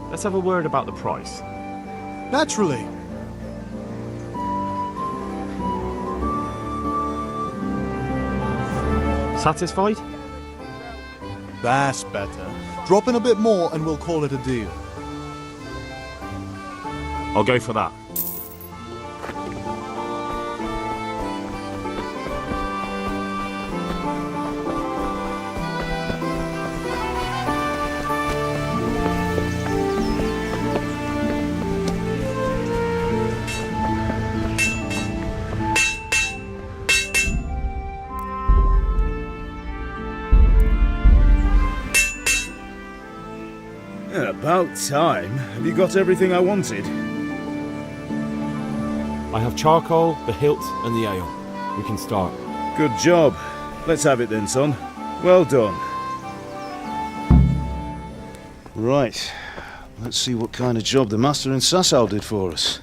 Let's have a word about the price. Naturally. Satisfied? That's better. Drop in a bit more and we'll call it a deal. I'll go for that. About time. Have you got everything I wanted? I have charcoal, the hilt, and the ale. We can start. Good job. Let's have it then, son. Well done. Right. Let's see what kind of job the master in Sasau did for us.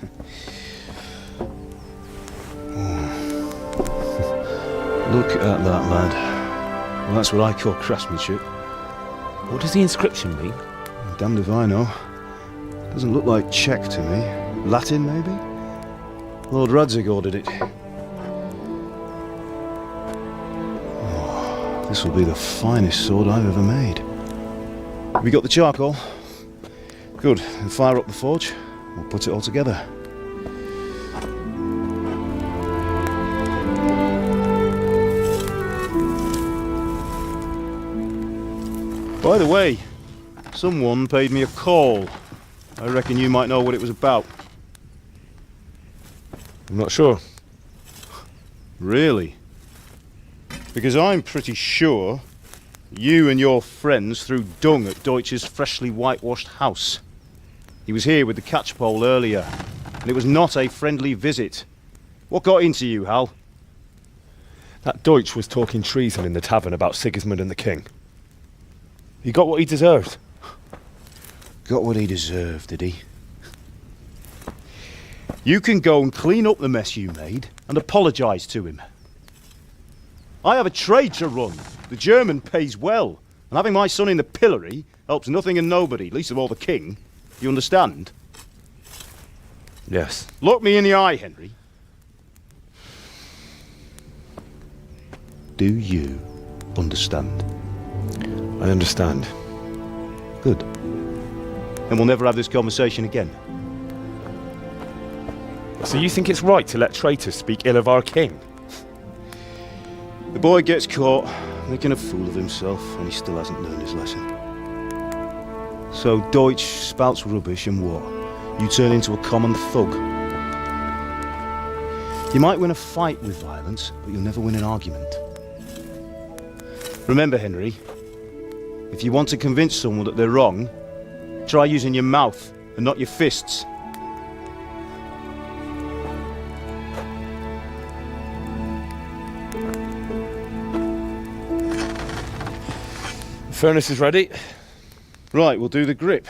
Look at that, lad. Well, that's what I call craftsmanship. What does the inscription mean? Damned if I know. Doesn't look like Czech to me. Latin, maybe? Lord Radzig ordered it. Oh, this will be the finest sword I've ever made. Have you got the charcoal? Good. Then fire up the forge. We'll put it all together. By the way, someone paid me a call. I reckon you might know what it was about. I'm not sure. Really? Because I'm pretty sure you and your friends threw dung at Deutsch's freshly whitewashed house. He was here with the catchpole earlier, and it was not a friendly visit. What got into you, Hal? That Deutsch was talking treason in the tavern about Sigismund and the king. He got what he deserved. Got what he deserved, did he? You can go and clean up the mess you made and apologise to him. I have a trade to run. The German pays well, and having my son in the pillory helps nothing and nobody, least of all the king. You understand? Yes. Look me in the eye, Henry. Do you understand? I understand. Good. Then we'll never have this conversation again. So you think it's right to let traitors speak ill of our king? The boy gets caught, making a fool of himself, and he still hasn't learned his lesson. So Deutsch spouts rubbish, and what? You turn into a common thug. You might win a fight with violence, but you'll never win an argument. Remember, Henry, if you want to convince someone that they're wrong, try using your mouth and not your fists. The furnace is ready. Right, we'll do the grip.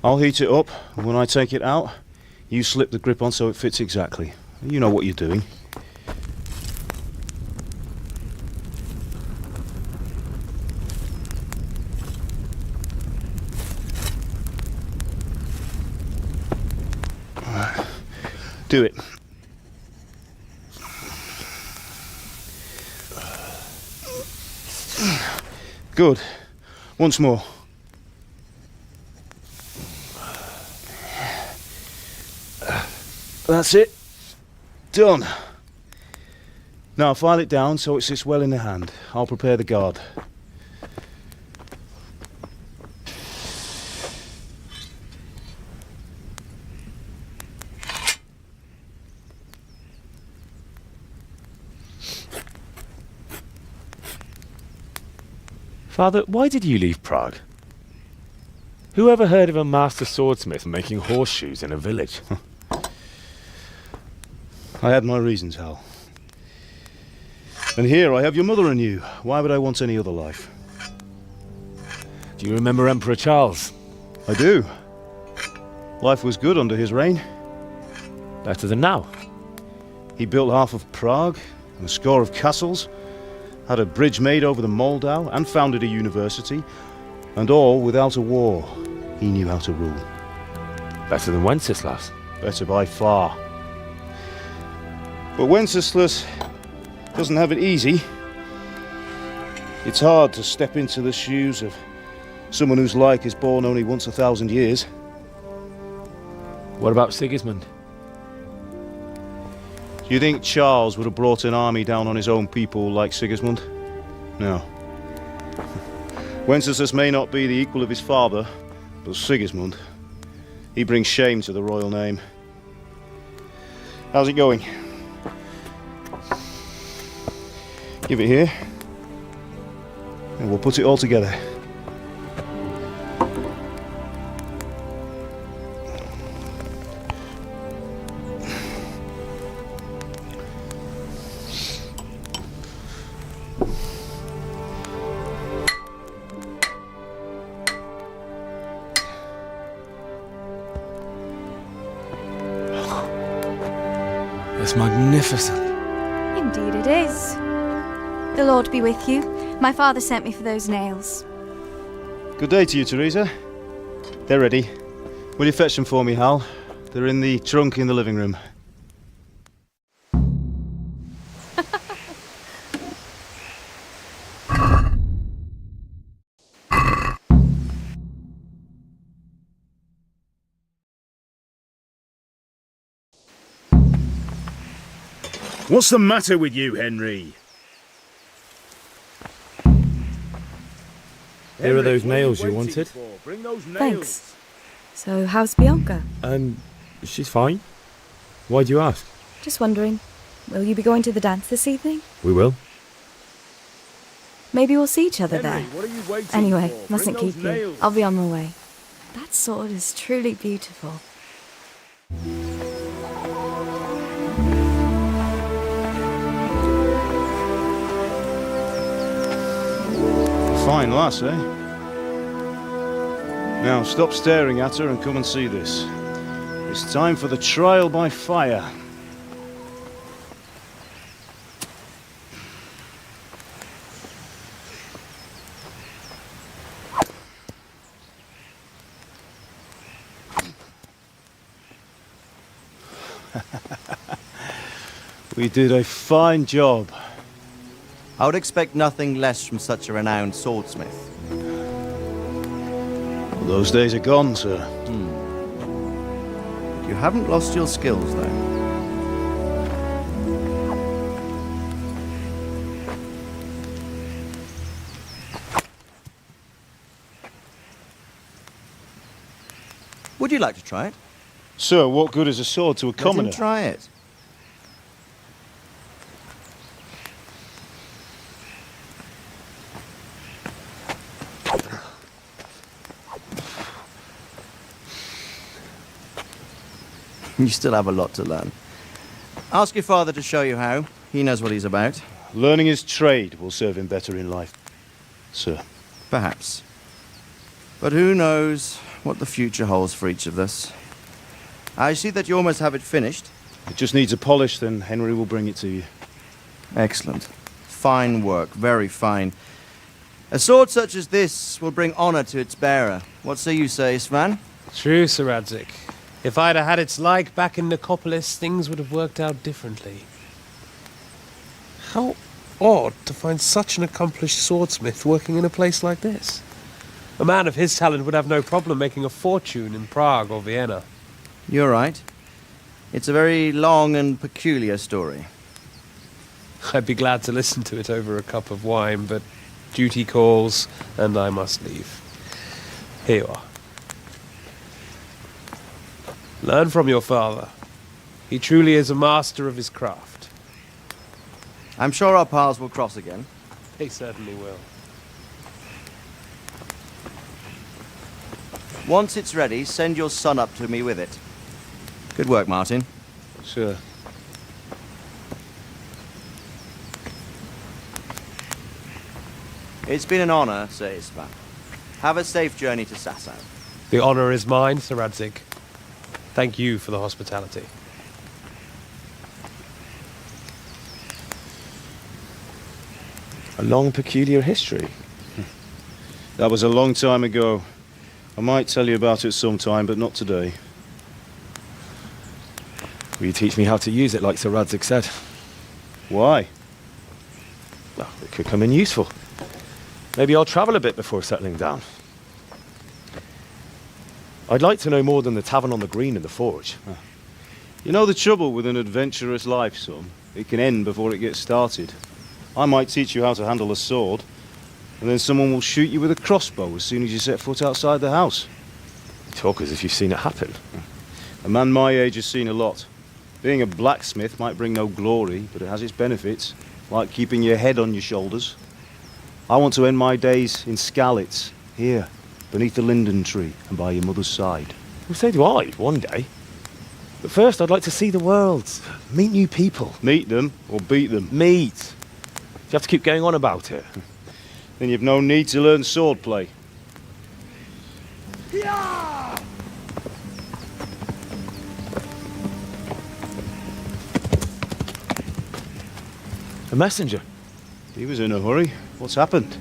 I'll heat it up, and when I take it out, you slip the grip on so it fits exactly. You know what you're doing. Right. Do it. Good. Once more. That's it. Done. Now file it down so it sits well in the hand. I'll prepare the guard. Father, why did you leave Prague? Who ever heard of a master swordsmith making horseshoes in a village? I had my reasons, Hal. And here I have your mother and you. Why would I want any other life? Do you remember Emperor Charles? I do. Life was good under his reign. Better than now. He built half of Prague and a score of castles, had a bridge made over the Moldau, and founded a university, and all without a war. He knew how to rule. Better than Wenceslas. Better by far. But Wenceslas doesn't have it easy. It's hard to step into the shoes of someone whose like is born only once 1,000 years. What about Sigismund? Do you think Charles would have brought an army down on his own people like Sigismund? No. Wenceslas may not be the equal of his father, but Sigismund, he brings shame to the royal name. How's it going? Give it here, and we'll put it all together. It's magnificent. Indeed it is. The Lord be with you. My father sent me for those nails. Good day to you, Teresa. They're ready. Will you fetch them for me, Hal? They're in the trunk in the living room. What's the matter with you, Henry? Here are those nails you wanted. Thanks. So, how's Bianca? She's fine. Why do you ask? Just wondering, will you be going to the dance this evening? We will. Maybe we'll see each other there. What are you waiting Anyway, for? mustn't Bring those keep you. nails. I'll be on my way. That sword is truly beautiful. Fine lass, eh? Now stop staring at her and come and see this. It's time for the trial by fire. We did a fine job. I would expect nothing less from such a renowned swordsmith. Well, those days are gone, sir. You haven't lost your skills, though. Would you like to try it? Sir, what good is a sword to a commoner? Let him try it. You still have a lot to learn. Ask your father to show you how. He knows what he's about. Learning his trade will serve him better in life, sir. Perhaps. But who knows what the future holds for each of us. I see that you almost have it finished. It just needs a polish, then Henry will bring it to you. Excellent. Fine work, very fine. A sword such as this will bring honor to its bearer. What say you, Svan? True, Sir Radzig. If I'd have had its like back in Nicopolis, things would have worked out differently. How odd to find such an accomplished swordsmith working in a place like this. A man of his talent would have no problem making a fortune in Prague or Vienna. You're right. It's a very long and peculiar story. I'd be glad to listen to it over a cup of wine, but duty calls, and I must leave. Here you are. Learn from your father. He truly is a master of his craft. I'm sure our paths will cross again. They certainly will. Once it's ready, send your son up to me with it. Good work, Martin. Sure. It's been an honor, Sir Isvan. Have a safe journey to Sasau. The honor is mine, Sir Radzig. Thank you for the hospitality. A long, peculiar history. That was a long time ago. I might tell you about it sometime, but not today. Will you teach me how to use it, like Sir Radzig said? Why? Well, it could come in useful. Maybe I'll travel a bit before settling down. I'd like to know more than the tavern on the green and the forge. You know the trouble with an adventurous life, son? It can end before it gets started. I might teach you how to handle a sword, and then someone will shoot you with a crossbow as soon as you set foot outside the house. You talk as if you've seen it happen. A man my age has seen a lot. Being a blacksmith might bring no glory, but it has its benefits, like keeping your head on your shoulders. I want to end my days in Skalitz, here, beneath the linden tree and by your mother's side. Well, so do I, one day. But first I'd like to see the world, meet new people. Meet them or beat them? Meet. You have to keep going on about it. Then you've no need to learn swordplay. A messenger. He was in a hurry. What's happened?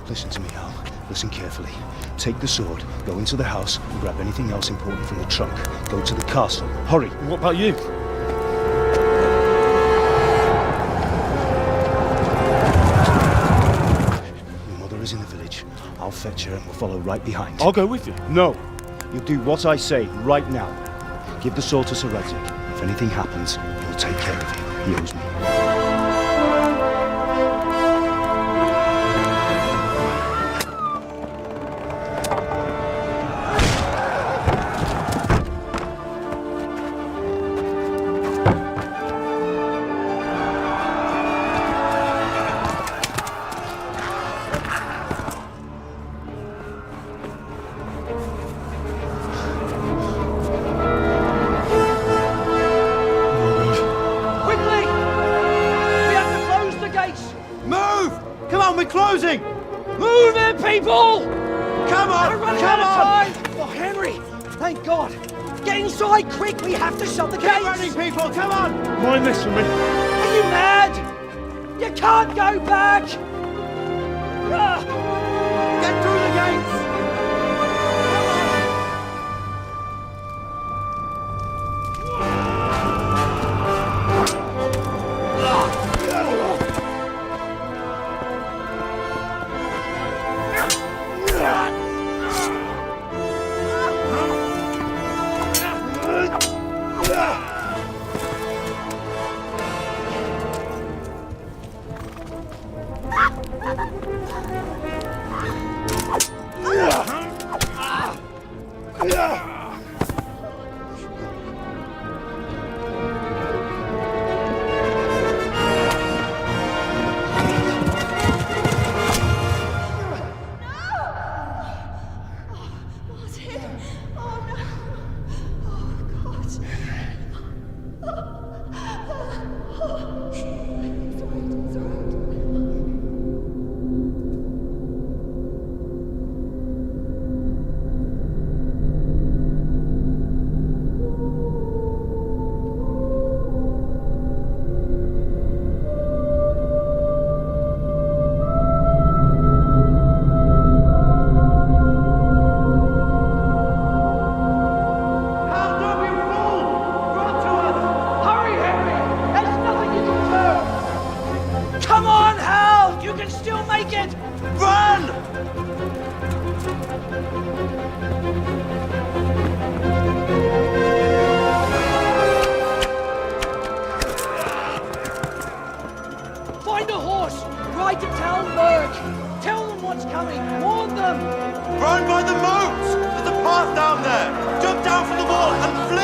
Listen to me, Al. Listen carefully. Take the sword, go into the house, and grab anything else important from the trunk. Go to the castle. Hurry! What about you? Your mother is in the village. I'll fetch her and we'll follow right behind. I'll go with you. No! You'll do what I say right now. Give the sword to Sir Radzig. If anything happens, he'll take care of you. He owes me. Move it, people! Come on! We're running Come out on! of time! Oh, Henry! Thank God! Get inside quick! We have to shut the gates! Get running, people! Come on! Mind this for me. Are you mad? You can't go back! Get through the gates! Come on, Hal! You can still make it! Run! Find a horse! Ride to town, Merc! Tell them what's coming! Warn them! Run by the moat! There's a path down there! Jump down from the wall and flee!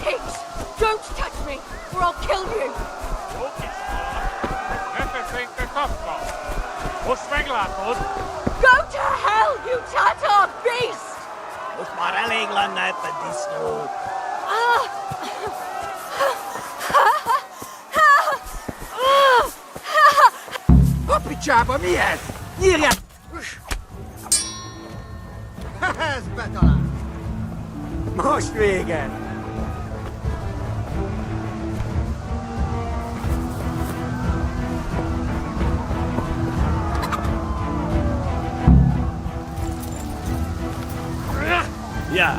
Pigs! Don't touch me, or I'll kill you! Go to hell, you Tatar beast! Apicsába, mi ez? Nyírjál! Ez betalál! Most vége! Ja.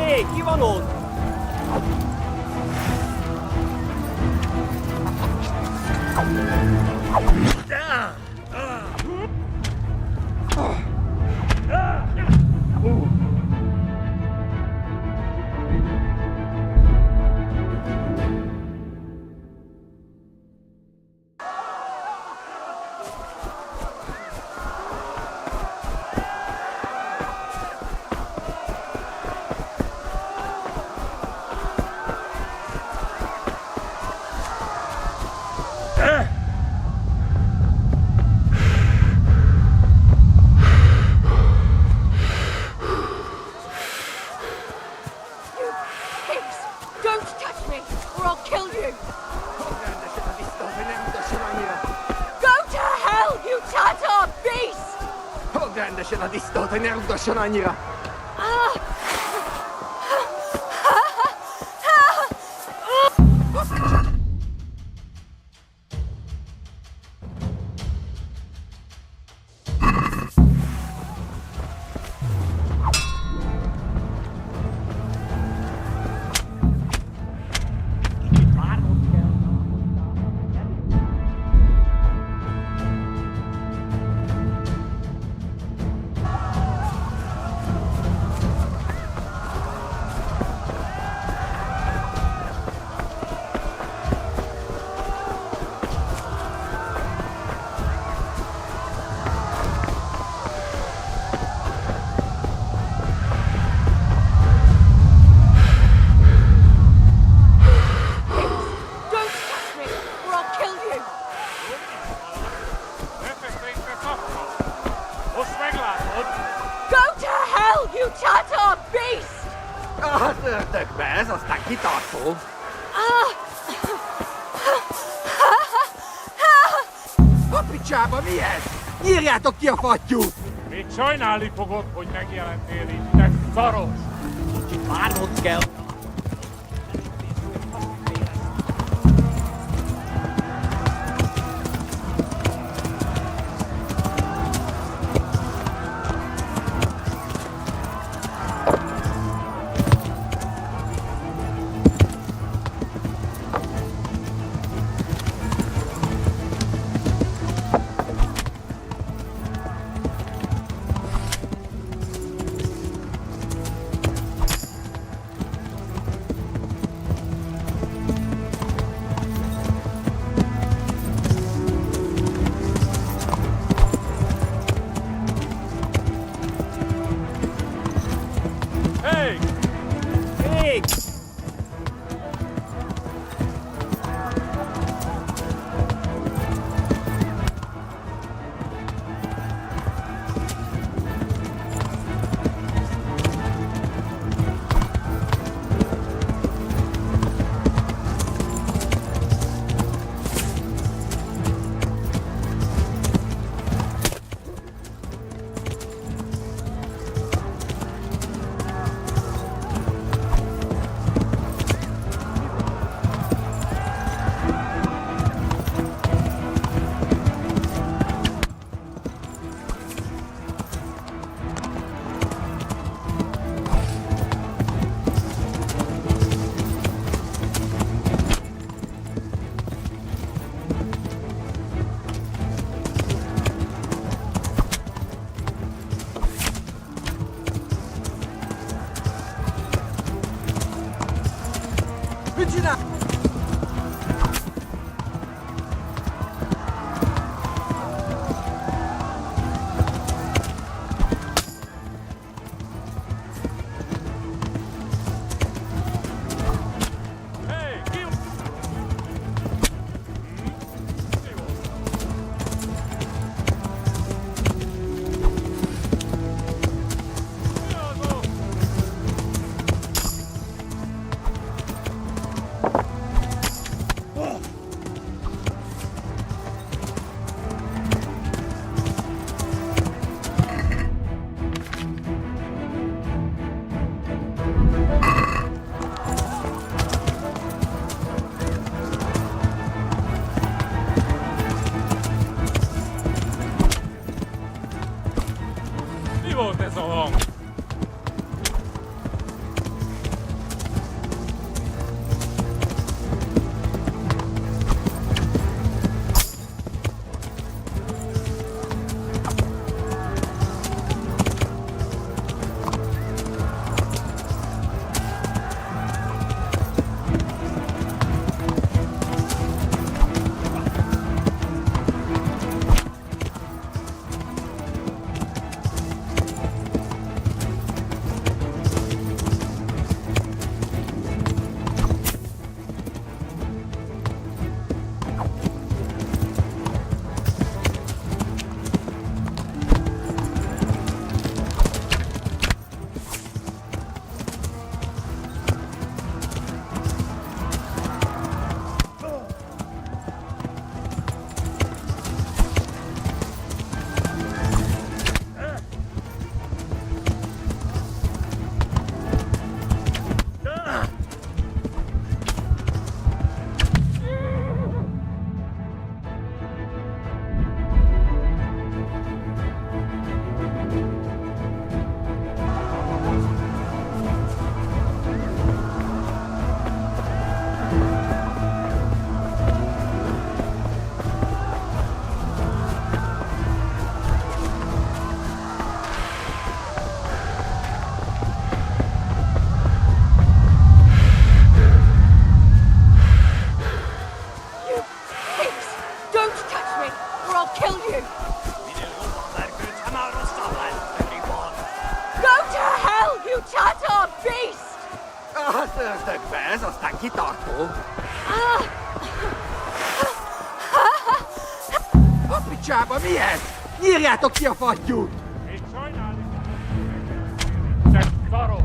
Hé, ki van ott? Rendesen a disznót, hogy ne rugdosson annyira! Ez aztán kitartó. A picsába mi ez? Nyírjátok ki a fattyút! Még sajnálni fogod, hogy megjelentél itt, te szaros! Kicsit várnod kell. Imagina! Picsába, mi ez? Nyírjátok ki a fattyút! Én sajnálni. Te szarok!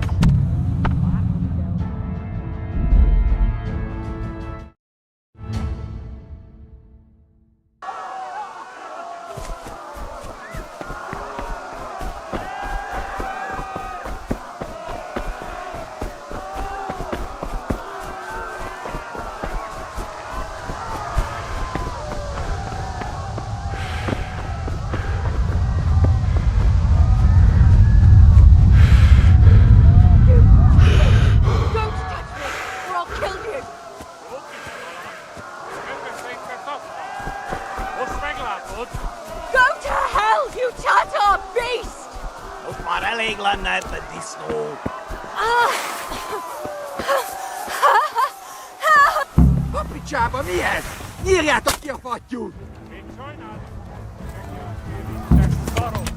Picsába, mi ez? Nyírjátok ki a fattyút! Én sajnálni. Te szarok!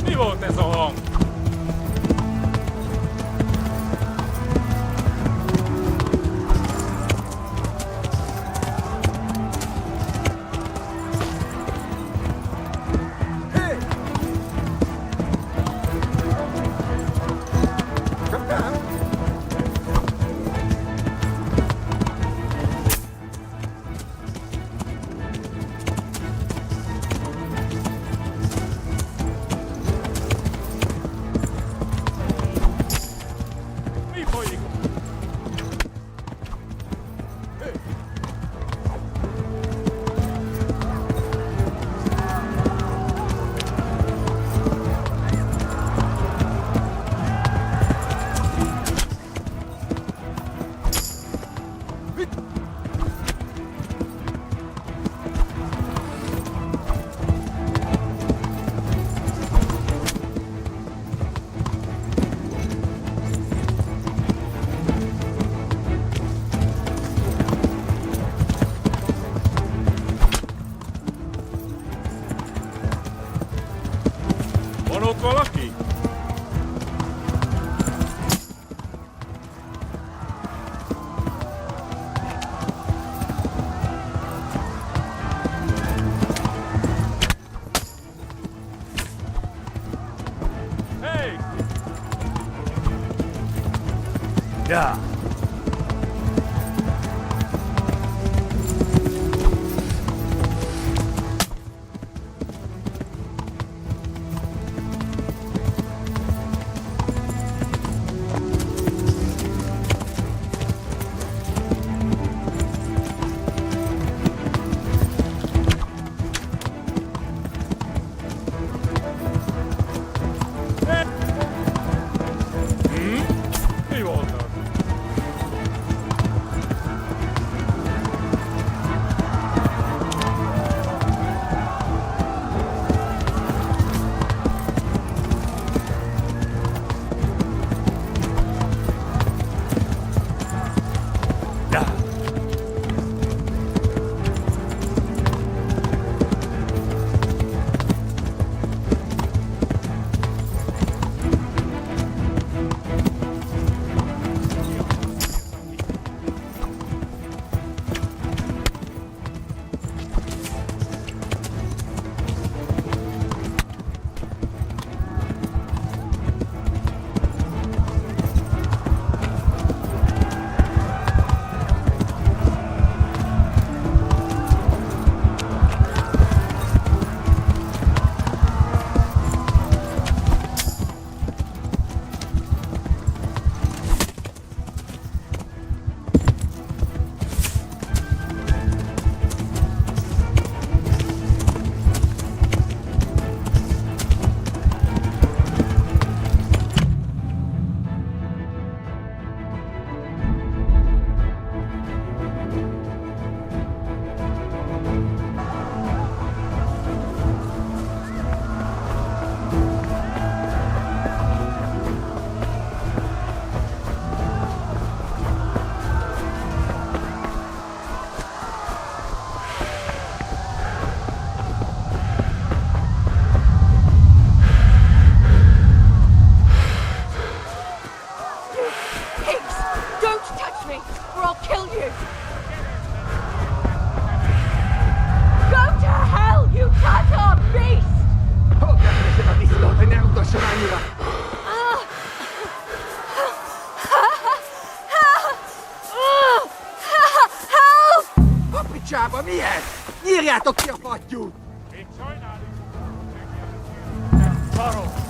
Mi volt ez a hang? Volt valaki? Hey! Yeah. Mi voltak? Picsába, mi ez? Nyírjátok ki a fattyút! Még sajnáljuk, szarok!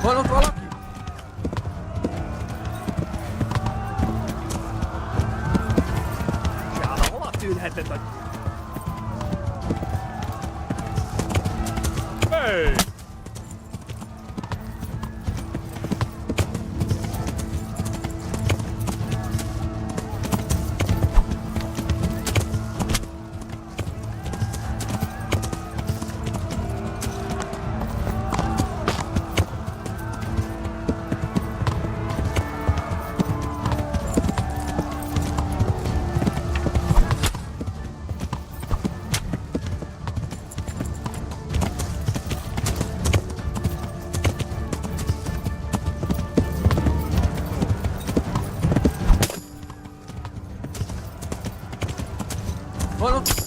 Van ott valaki? Csála, hova tűnhetett a... Hey! Van ott...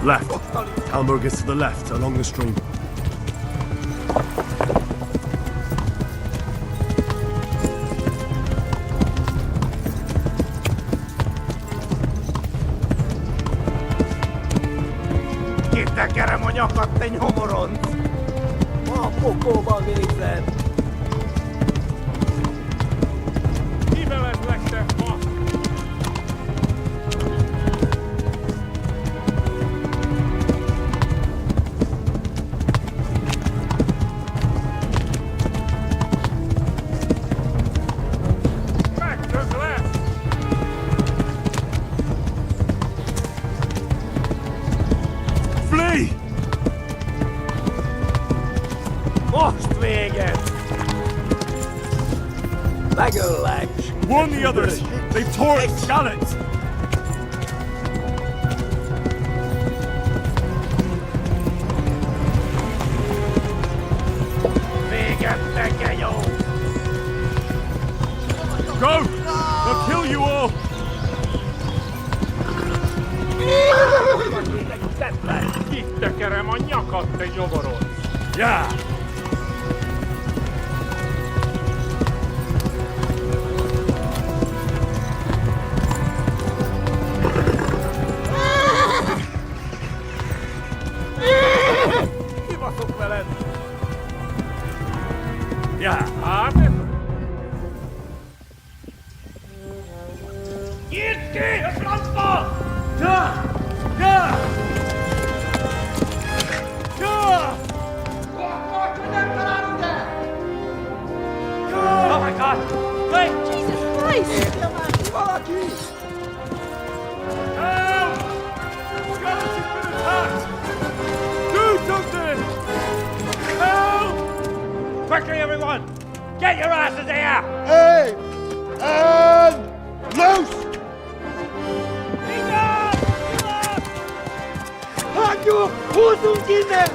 Left. Talmberg is to the left, along the stream. Kitekerem a nyakat, te nyomoron! A pokóba végzed! Kivelezlek, te fa! Megdöglek! Flee! Most véget! Megöllek! Warn the others! They've torched Skalitz! Véget neki, jó! Go! They'll kill you all! Kitekerem a nyakat, te nyomoron! Yeah! Kibaszok veled! Yeah! Hát? Nyitd ki a francba! Ja! Ja! Ja! Akkor, hogy nem találunk el! Ja! Oh my God! Wait! Jesus Christ! Írja már ki valaki! Help! Skalitz has been attacked! Do something! Help! Quickly, everyone! Get your asses here! Hey! And loose! Hagyjuk! Húzzunk innen!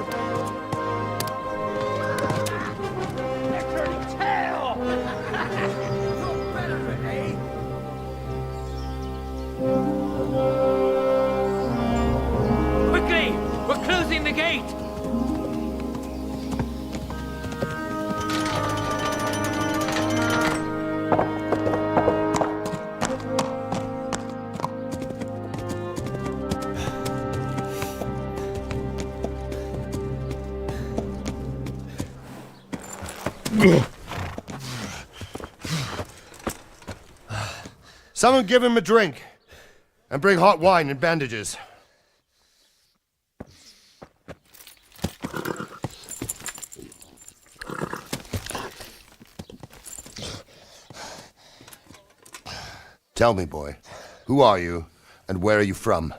They're turning tail! No better, eh? Quickly! We're closing the gate! Someone give him a drink. And bring hot wine and bandages. Tell me, boy, who are you and where are you from?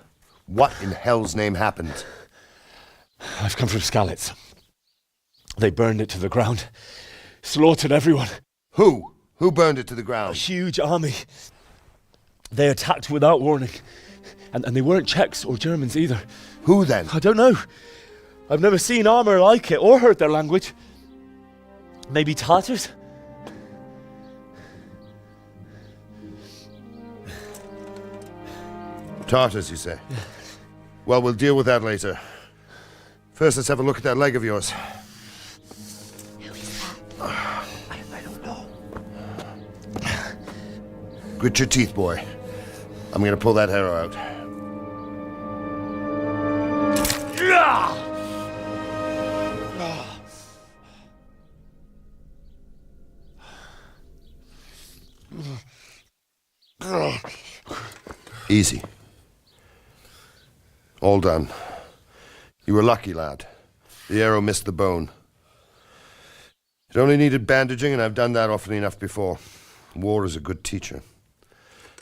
What in hell's name happened? I've come from Skalitz. They burned it to the ground. Slaughtered everyone. Who? Who burned it to the ground? A huge army. They attacked without warning. And they weren't Czechs or Germans either. Who then? I don't know. I've never seen armor like it or heard their language. Maybe Tatars? Tartars, you say? Yeah. Well, we'll deal with that later. First, let's have a look at that leg of yours. Who is that? I don't know. Grit your teeth, boy. I'm gonna pull that arrow out. Easy. All done. You were lucky, lad. The arrow missed the bone. It only needed bandaging, and I've done that often enough before. War is a good teacher.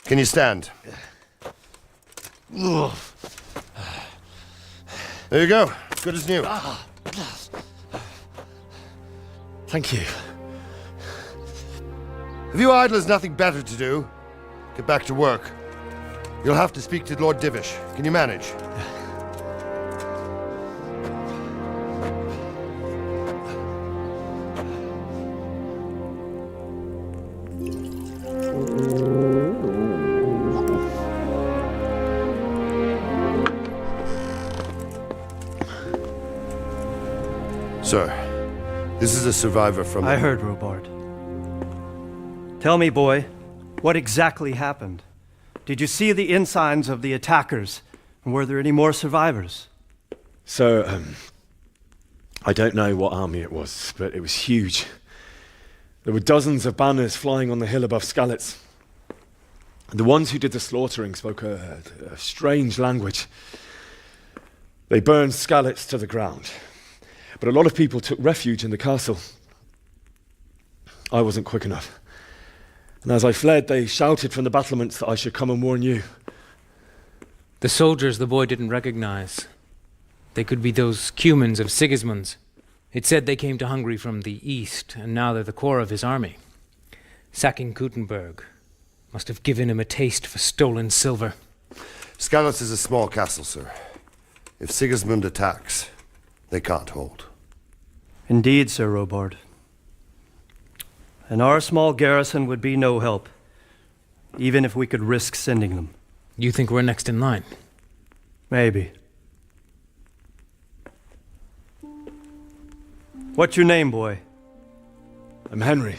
Can you stand? There you go. Good as new. Thank you. If you idlers nothing better to do, get back to work. You'll have to speak to Lord Divish. Can you manage? Sir, this is a survivor from... I heard, Robard. Tell me, boy, what exactly happened? Did you see the ensigns of the attackers? And were there any more survivors? So, I don't know what army it was, but it was huge. There were dozens of banners flying on the hill above Skalitz. The ones who did the slaughtering spoke a strange language. They burned Skalitz to the ground. But a lot of people took refuge in the castle. I wasn't quick enough. And as I fled, they shouted from the battlements that I should come and warn you. The soldiers the boy didn't recognize. They could be those Cumans of Sigismund's. It said they came to Hungary from the east, and now they're the core of his army. Sacking Kuttenberg must have given him a taste for stolen silver. Skalitz is a small castle, sir. If Sigismund attacks, they can't hold. Indeed, Sir Robard. And our small garrison would be no help, even if we could risk sending them. You think we're next in line? Maybe. What's your name, boy? I'm Henry,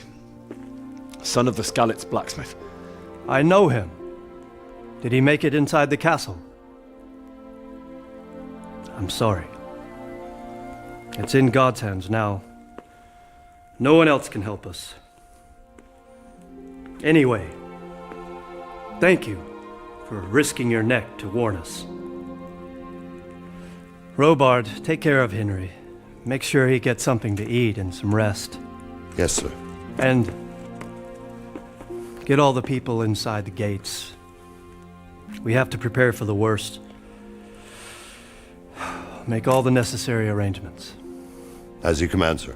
son of the Skalitz blacksmith. I know him. Did he make it inside the castle? I'm sorry. It's in God's hands now. No one else can help us. Anyway, thank you for risking your neck to warn us. Robard, take care of Henry. Make sure he gets something to eat and some rest. Yes, sir. And get all the people inside the gates. We have to prepare for the worst. Make all the necessary arrangements. As you command, sir.